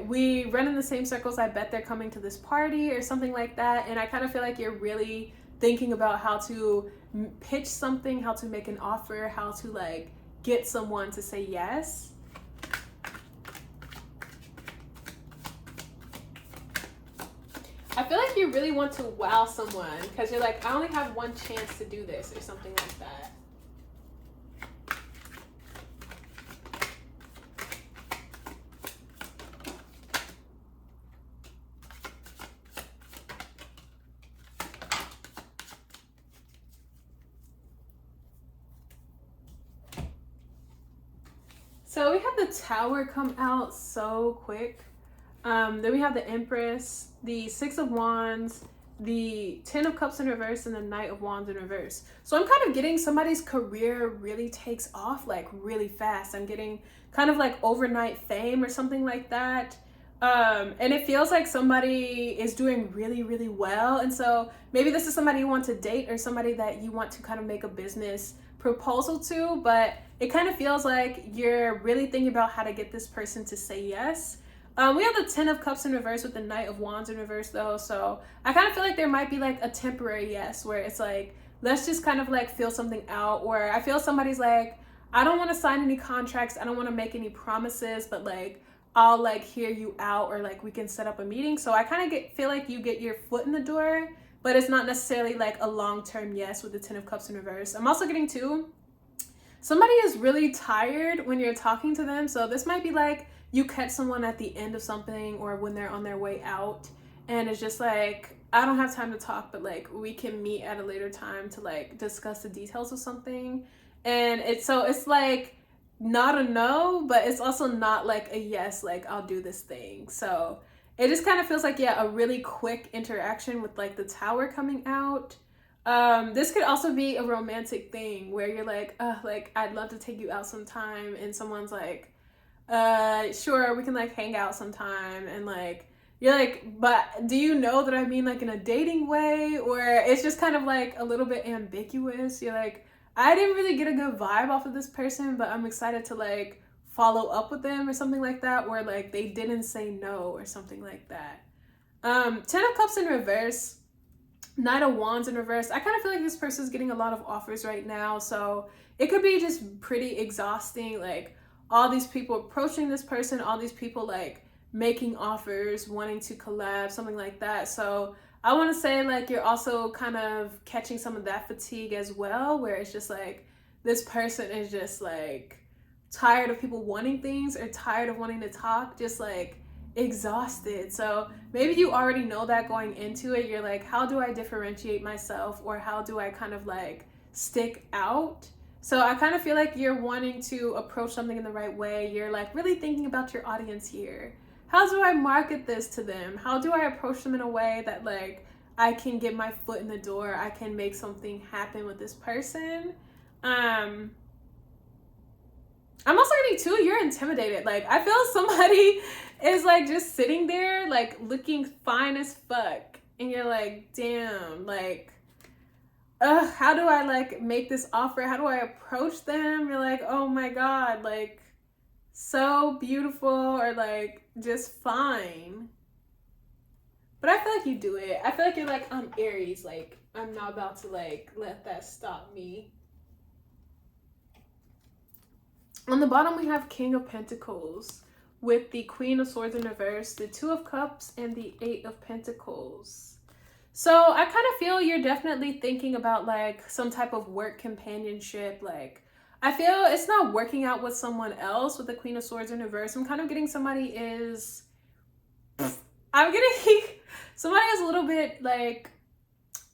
we run in the same circles, I bet they're coming to this party or something like that. And I kind of feel like you're really thinking about how to pitch something, how to make an offer, how to like get someone to say yes. I feel like you really want to wow someone, because you're like, I only have one chance to do this, or something like that. So we have the Tower come out so quick. Then we have the Empress, the Six of Wands, the Ten of Cups in reverse, and the Knight of Wands in reverse. So I'm kind of getting somebody's career really takes off like really fast. I'm getting kind of like overnight fame or something like that. And it feels like somebody is doing really, really well. And so maybe this is somebody you want to date, or somebody that you want to kind of make a business proposal to, but it kind of feels like you're really thinking about how to get this person to say yes. We have the Ten of Cups in reverse with the Knight of Wands in reverse though. So I kind of feel like there might be like a temporary yes, where it's like, let's just kind of like feel something out. Or I feel somebody's like, I don't want to sign any contracts. I don't want to make any promises, but like, I'll like hear you out, or like we can set up a meeting. So I kind of feel like you get your foot in the door, but it's not necessarily like a long-term yes with the Ten of Cups in reverse. I'm also getting too, somebody is really tired when you're talking to them. So this might be like you catch someone at the end of something, or when they're on their way out, and it's just like, I don't have time to talk, but like we can meet at a later time to like discuss the details of something. And it's like not a no, but it's also not like a yes, like I'll do this thing. So it just kind of feels like, yeah, a really quick interaction with like the Tower coming out. This could also be a romantic thing where you're like I'd love to take you out sometime, and someone's like, sure, we can like hang out sometime, and like you're like, but do you know that I mean like in a dating way? Or it's just kind of like a little bit ambiguous. You're like, I didn't really get a good vibe off of this person, but I'm excited to like follow up with them or something like that, or like they didn't say no or something like that. Ten of Cups in reverse, Knight of Wands in reverse. I kind of feel like this person's getting a lot of offers right now, so it could be just pretty exhausting, like all these people approaching this person, all these people like making offers, wanting to collab, something like that. So I want to say like you're also kind of catching some of that fatigue as well, where it's just like this person is just like tired of people wanting things, or tired of wanting to talk, just like exhausted. So maybe you already know that going into it. You're like, how do I differentiate myself, or how do I kind of like stick out? So I kind of feel like you're wanting to approach something in the right way. You're like really thinking about your audience here. How do I market this to them? How do I approach them in a way that like I can get my foot in the door? I can make something happen with this person. I'm also getting too, you're intimidated. Like I feel somebody is like just sitting there like looking fine as fuck, and you're like, damn, like how do I like make this offer? How do I approach them? You're like, oh my God, like so beautiful, or like just fine. But I feel like you do it. I feel like you're like, I'm Aries, like I'm not about to like let that stop me. On the bottom we have King of Pentacles with the Queen of Swords in reverse, the Two of Cups, and the Eight of Pentacles. So I kind of feel you're definitely thinking about like some type of work companionship. Like I feel it's not working out with someone else with the Queen of Swords in reverse. I'm kind of getting somebody is, I'm getting somebody is a little bit like,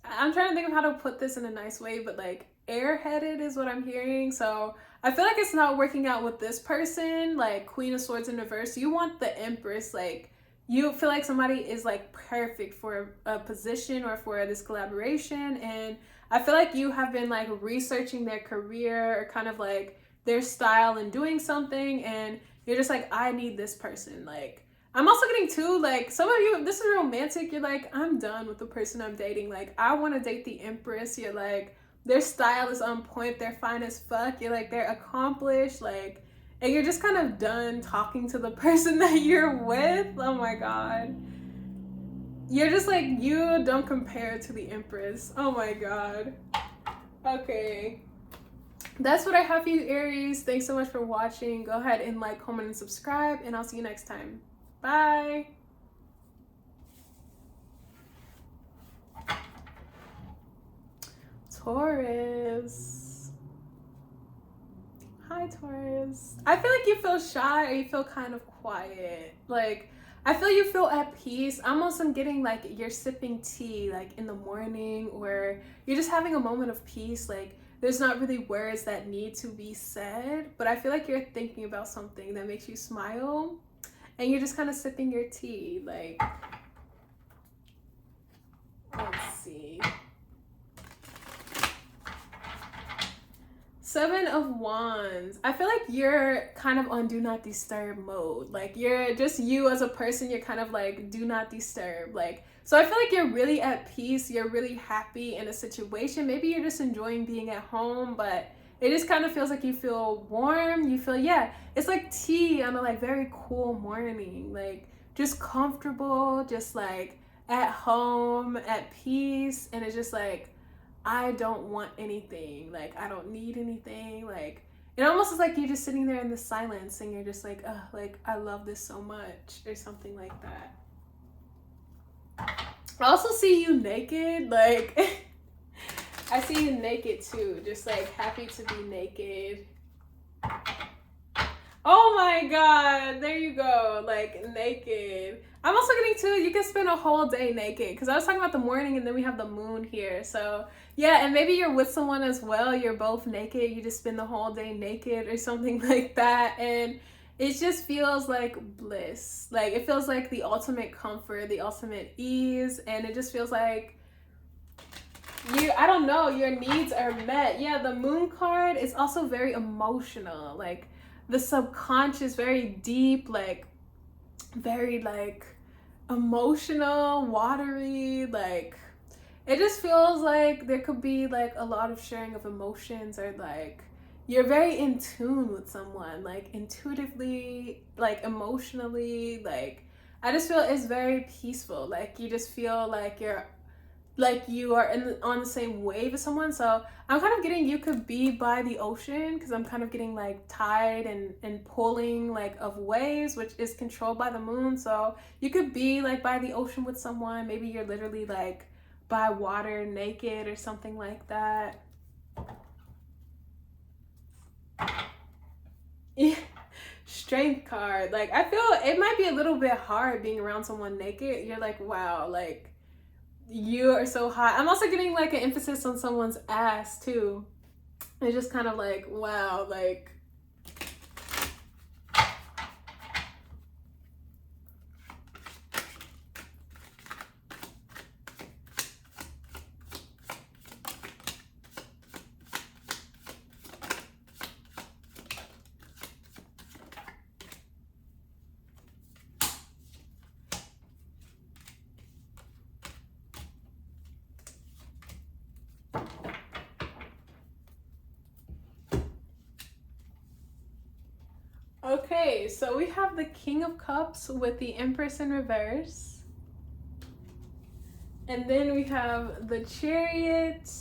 I'm trying to think of how to put this in a nice way, but like airheaded is what I'm hearing. So I feel like it's not working out with this person, like Queen of Swords in reverse. You want the Empress, like you feel like somebody is like perfect for a position or for this collaboration. And I feel like you have been like researching their career or kind of like their style and doing something. And you're just like, I need this person. Like, I'm also getting too, like, some of you, this is romantic. You're like, I'm done with the person I'm dating. Like, I want to date the Empress. You're like, their style is on point. They're fine as fuck. You're like, they're accomplished. Like, and you're just kind of done talking to the person that you're with. Oh my God. You're just like, you don't compare to the Empress. Oh my God. Okay. That's what I have for you, Aries. Thanks so much for watching. Go ahead and like, comment, and subscribe, and I'll see you next time. Bye. Taurus. Hi, Taurus. I feel like you feel shy or you feel kind of quiet. Like, I feel you feel at peace. Almost I'm getting like you're sipping tea like in the morning, or you're just having a moment of peace. Like, there's not really words that need to be said, but I feel like you're thinking about something that makes you smile, and you're just kind of sipping your tea. Like, let's see. Seven of Wands. I feel like you're kind of on do not disturb mode. Like, you're just you as a person, you're kind of like do not disturb. Like, so I feel like you're really at peace. You're really happy in a situation. Maybe you're just enjoying being at home, but it just kind of feels like you feel warm. You feel, yeah, it's like tea on a like very cool morning. Like, just comfortable, just like at home, at peace. And it's just like, I don't want anything. Like, I don't need anything. Like, it almost is like you're just sitting there in the silence and you're just like, oh, like, I love this so much, or something like that. I also see you naked. Like, I see you naked too. Just like happy to be naked. Oh my God, there you go. Like, naked. I'm also getting too, you can spend a whole day naked, because I was talking about the morning and then we have the moon here. So yeah, and maybe you're with someone as well. You're both naked. You just spend the whole day naked or something like that. And it just feels like bliss. Like, it feels like the ultimate comfort, the ultimate ease. And it just feels like you, I don't know, your needs are met. Yeah, the moon card is also very emotional. Like, the subconscious, very deep, like very like emotional, watery. Like, it just feels like there could be like a lot of sharing of emotions, or like you're very in tune with someone, like intuitively, like emotionally. Like, I just feel it's very peaceful. Like, you just feel like you're like you are on the same wave as someone. So I'm kind of getting you could be by the ocean, because I'm kind of getting like tide and pulling like of waves, which is controlled by the moon. So you could be like by the ocean with someone. Maybe you're literally like by water naked or something like that. Yeah. Strength card. Like, I feel it might be a little bit hard being around someone naked. You're like, wow, like, you are so hot. I'm also getting like an emphasis on someone's ass too. It's just kind of like, wow, like, Okay, so we have the King of Cups with the Empress in reverse. And then we have the Chariot,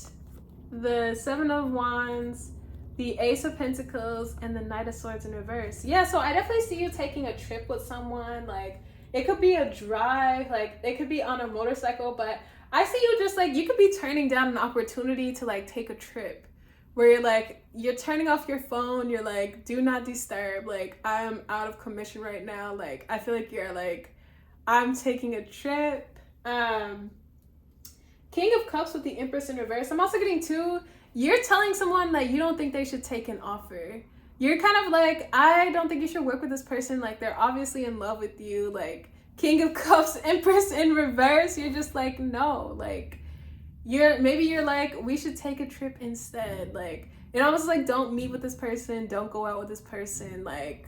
the Seven of Wands, the Ace of Pentacles, and the Knight of Swords in reverse. Yeah, so I definitely see you taking a trip with someone. Like, it could be a drive, like, it could be on a motorcycle, but I see you just, like, you could be turning down an opportunity to, like, take a trip. Where you're like, you're turning off your phone, you're like, do not disturb, like, I am out of commission right now. Like, I feel like you're like, I'm taking a trip. King of Cups with the Empress in reverse. I'm also getting two, you're telling someone that you don't think they should take an offer. You're kind of like, I don't think you should work with this person. Like, they're obviously in love with you. Like, King of Cups, Empress in reverse. You're just like, no, like, maybe you're like, we should take a trip instead. Like, it almost like, don't meet with this person, don't go out with this person. Like,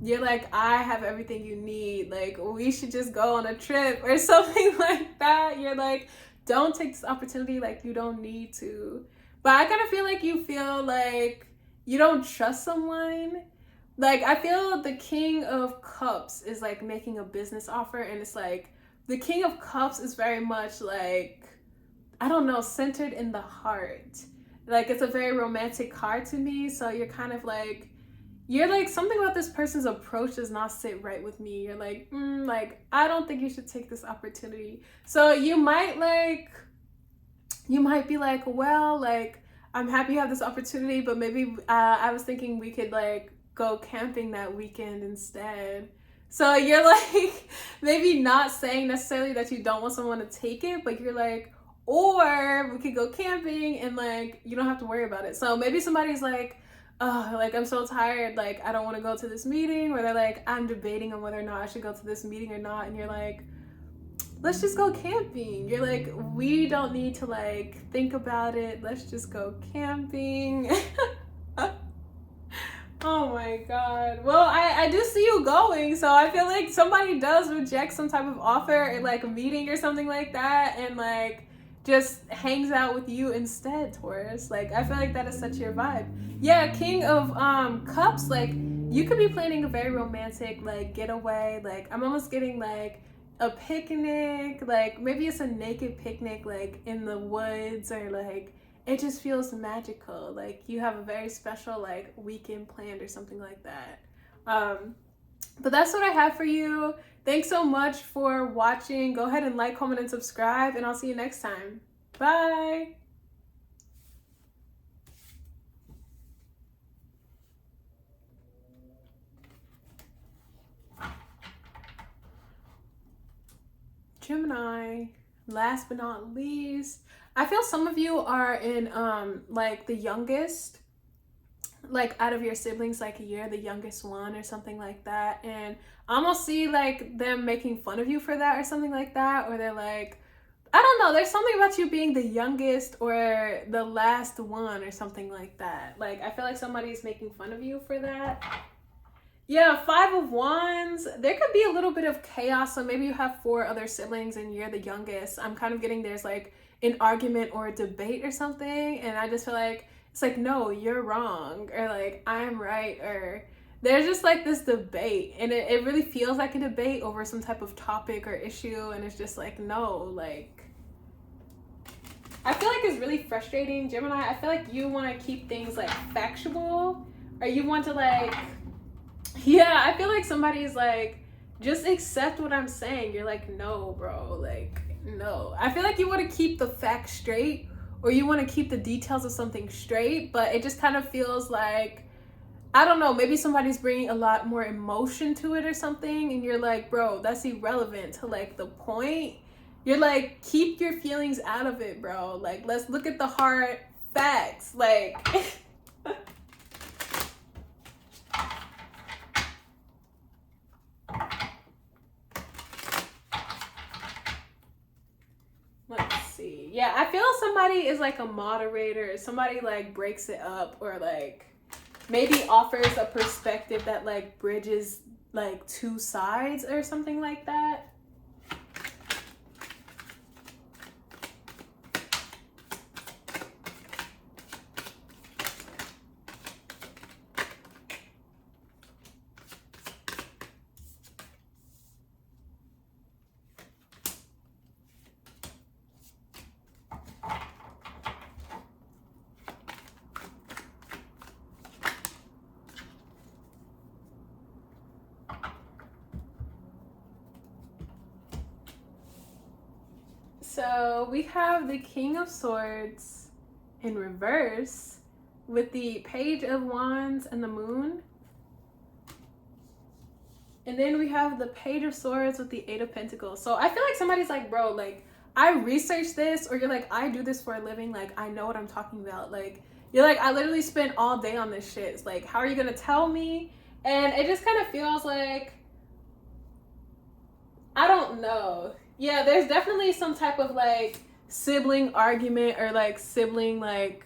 you're like, I have everything you need, like, we should just go on a trip or something like that. You're like, don't take this opportunity, like, you don't need to. But I kind of feel like you feel like you don't trust someone. Like, I feel the King of Cups is like making a business offer, and it's like, the King of Cups is very much like, I don't know, centered in the heart. Like, it's a very romantic card to me. So you're kind of like, you're like, something about this person's approach does not sit right with me. You're like, like, I don't think you should take this opportunity. So you might be like, well, like, I'm happy you have this opportunity, but maybe I was thinking we could like go camping that weekend instead. So you're like, maybe not saying necessarily that you don't want someone to take it, but you're like, or we could go camping and like, you don't have to worry about it. So maybe somebody's like, oh, like, I'm so tired, like, I don't want to go to this meeting, or they're like, I'm debating on whether or not I should go to this meeting or not, and you're like, let's just go camping. You're like, we don't need to like think about it, let's just go camping. Oh my god. Well, I do see you going, so I feel like somebody does reject some type of offer at like a meeting or something like that, and like just hangs out with you instead, Taurus. Like, I feel like that is such your vibe. Yeah, King of Cups, like, you could be planning a very romantic like getaway. Like, I'm almost getting like a picnic, like maybe it's a naked picnic like in the woods, or like it just feels magical. Like, you have a very special like weekend planned or something like that. But that's what I have for you. Thanks so much for watching. Go ahead and like, comment, and subscribe, and I'll see you next time. Bye. Gemini, last but not least, I feel some of you are in like the youngest, like out of your siblings, like you're the youngest one or something like that, and I almost see like them making fun of you for that or something like that, or they're like, I don't know, there's something about you being the youngest or the last one or something like that. Like, I feel like somebody's making fun of you for that. Yeah, Five of Wands. There could be a little bit of chaos. So maybe you have 4 other siblings and you're the youngest. I'm kind of getting there's like an argument or a debate or something. And I just feel like it's like, no, you're wrong. Or like, I'm right. Or there's just like this debate. And it really feels like a debate over some type of topic or issue. And it's just like, no, like, I feel like it's really frustrating. Gemini, I feel like you want to keep things like factual. Or you want to like... Yeah, I feel like somebody's like, just accept what I'm saying. You're like, no, bro, like, no. I feel like you want to keep the facts straight, or you want to keep the details of something straight, but it just kind of feels like, I don't know, maybe somebody's bringing a lot more emotion to it or something, and you're like, bro, that's irrelevant to like the point. You're like, keep your feelings out of it, bro. Like, let's look at the hard facts. Like... Let's see. Yeah, I feel somebody is like a moderator. Somebody like breaks it up, or like maybe offers a perspective that like bridges like 2 sides or something like that. So we have the King of Swords in reverse with the Page of Wands and the Moon. And then we have the Page of Swords with the Eight of Pentacles. So I feel like somebody's like, bro, like, I researched this, or you're like, I do this for a living. Like, I know what I'm talking about. Like, you're like, I literally spent all day on this shit. It's like, how are you going to tell me? And it just kind of feels like, I don't know. Yeah, there's definitely some type of like sibling argument or like sibling like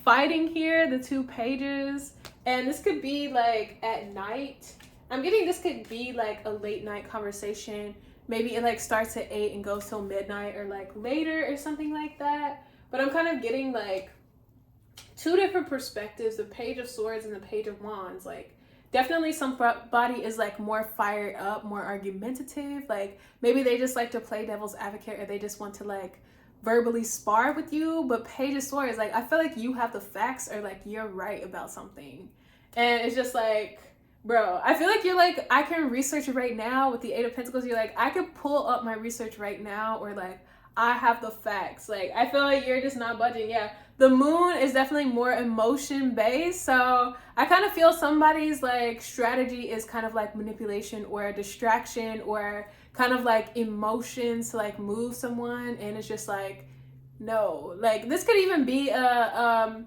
fighting here, the two pages. And this could be like at night. I'm getting this could be like a late night conversation. Maybe it like starts at 8 and goes till midnight or like later or something like that. But I'm kind of getting like two different perspectives, the Page of Swords and the Page of Wands. Like, definitely somebody is like more fired up, more argumentative. Like, maybe they just like to play devil's advocate, or they just want to like verbally spar with you. But Page of Swords, like, I feel like you have the facts, or like you're right about something. And it's just like, bro, I feel like you're like, I can research it right now with the Eight of Pentacles. You're like, I could pull up my research right now, or like, I have the facts. Like, I feel like you're just not budging. Yeah, the Moon is definitely more emotion based. So I kind of feel somebody's like strategy is kind of like manipulation or a distraction, or kind of like emotions to like move someone. And it's just like, no, like this could even be a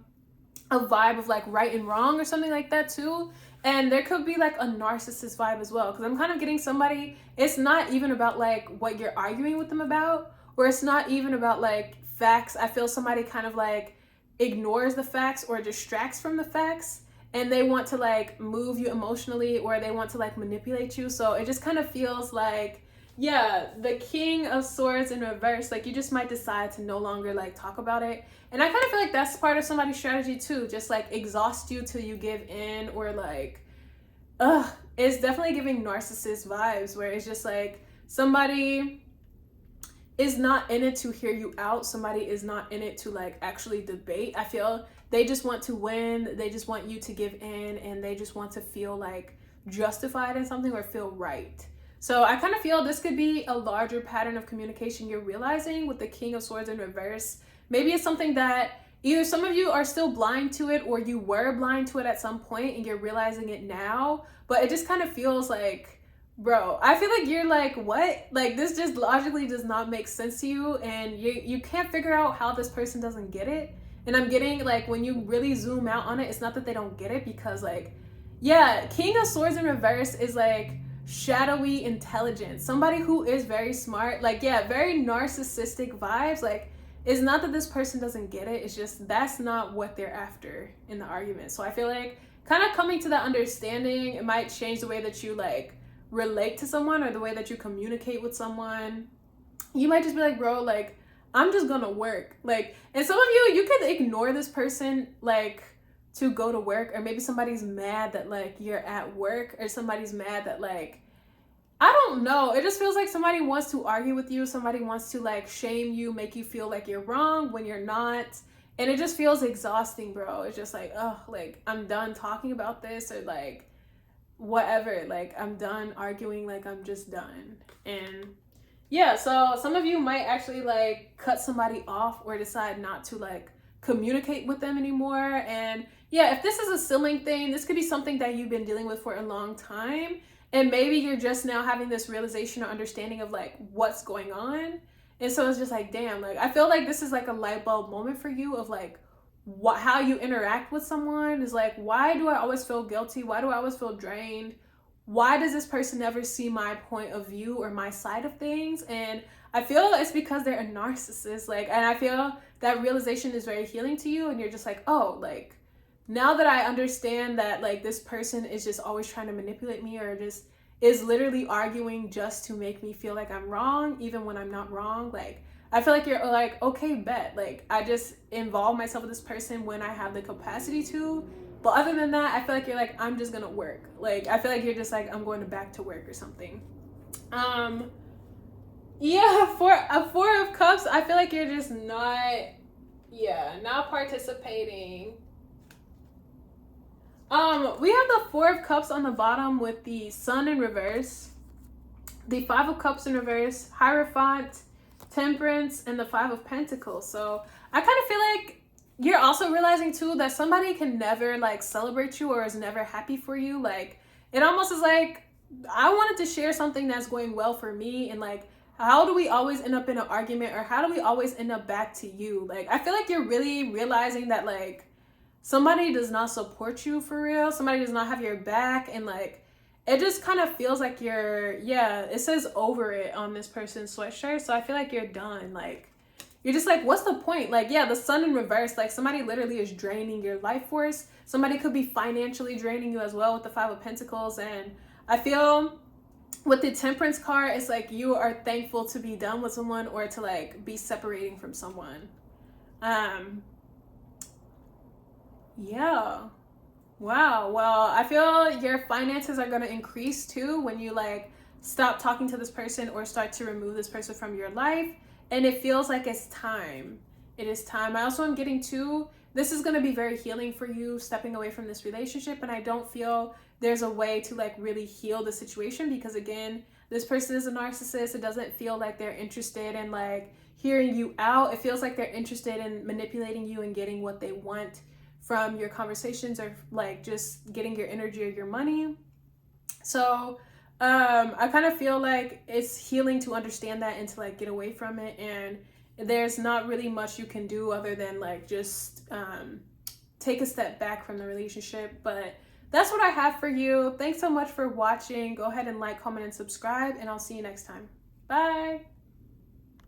vibe of like right and wrong or something like that too. And there could be like a narcissist vibe as well, because I'm kind of getting somebody, it's not even about like what you're arguing with them about, or it's not even about like facts. I feel somebody kind of like ignores the facts or distracts from the facts, and they want to like move you emotionally, or they want to like manipulate you. So it just kind of feels like, yeah, the King of Swords in reverse, like you just might decide to no longer like talk about it. And I kind of feel like that's part of somebody's strategy too, just like exhaust you till you give in, or like, it's definitely giving narcissist vibes, where it's just like somebody is not in it to hear you out. Somebody is not in it to like actually debate. I feel they just want to win. They just want you to give in, and they just want to feel like justified in something or feel right. So I kind of feel this could be a larger pattern of communication you're realizing with the King of Swords in reverse. Maybe it's something that either some of you are still blind to it, or you were blind to it at some point and you're realizing it now. But it just kind of feels like, bro, I feel like you're like, what? Like, this just logically does not make sense to you, and you can't figure out how this person doesn't get it. And I'm getting like, when you really zoom out on it, it's not that they don't get it, because like, yeah, King of Swords in reverse is like shadowy intelligence, somebody who is very smart, like, yeah, very narcissistic vibes. Like, it's not that this person doesn't get it, it's just that's not what they're after in the argument. So I feel like kind of coming to that understanding, it might change the way that you like relate to someone, or the way that you communicate with someone. You might just be like, bro, like, I'm just gonna work. Like, and some of you could ignore this person like to go to work, or maybe somebody's mad that like you're at work, or somebody's mad that like, I don't know, it just feels like somebody wants to argue with you. Somebody wants to like shame you, make you feel like you're wrong when you're not. And it just feels exhausting, bro. It's just like, oh, like, I'm done talking about this, or like whatever, like I'm done arguing, like I'm just done. And yeah, so some of you might actually like cut somebody off, or decide not to like communicate with them anymore. And yeah, if this is a sibling thing, this could be something that you've been dealing with for a long time, and maybe you're just now having this realization or understanding of like what's going on. And so it's just like, damn, like I feel like this is like a light bulb moment for you of like how you interact with someone is like, why do I always feel guilty? Why do I always feel drained? Why does this person never see my point of view or my side of things? And I feel it's because they're a narcissist. Like, and I feel that realization is very healing to you, and you're just like, oh, like now that I understand that like this person is just always trying to manipulate me, or just is literally arguing just to make me feel like I'm wrong even when I'm not wrong. Like, I feel like you're like, okay, bet. Like, I just involve myself with this person when I have the capacity to. But other than that, I feel like you're like, I'm just gonna work. Like, I feel like you're just like, I'm going back to work or something. Yeah, for a Four of Cups, I feel like you're just not, not participating. We have the Four of Cups on the bottom with the Sun in reverse, the Five of Cups in reverse, Hierophant, Temperance, and the Five of Pentacles. So I kind of feel like you're also realizing too that somebody can never like celebrate you or is never happy for you. Like it almost is like, I wanted to share something that's going well for me, and like, how do we always end up in an argument, or how do we always end up back to you? Like I feel like you're really realizing that like somebody does not support you for real, somebody does not have your back, and like it just kind of feels like you're, yeah, it says over it on this person's sweatshirt. So I feel like you're done. Like you're just like, what's the point? Like, yeah, the sun in reverse, like somebody literally is draining your life force. Somebody could be financially draining you as well with the Five of Pentacles. And I feel with the Temperance card, it's like you are thankful to be done with someone or to like be separating from someone. Yeah. Wow. Well, I feel your finances are going to increase too when you like stop talking to this person or start to remove this person from your life. And it feels like it's time. It is time. I also am getting too, this is going to be very healing for you, stepping away from this relationship. And I don't feel there's a way to like really heal the situation, because again, this person is a narcissist. It doesn't feel like they're interested in like hearing you out. It feels like they're interested in manipulating you and getting what they want from your conversations, or like just getting your energy or your money. So I kind of feel like it's healing to understand that and to like get away from it. And there's not really much you can do other than like just take a step back from the relationship. But that's what I have for you. Thanks so much for watching. Go ahead and like, comment, and subscribe, and I'll see you next time. Bye.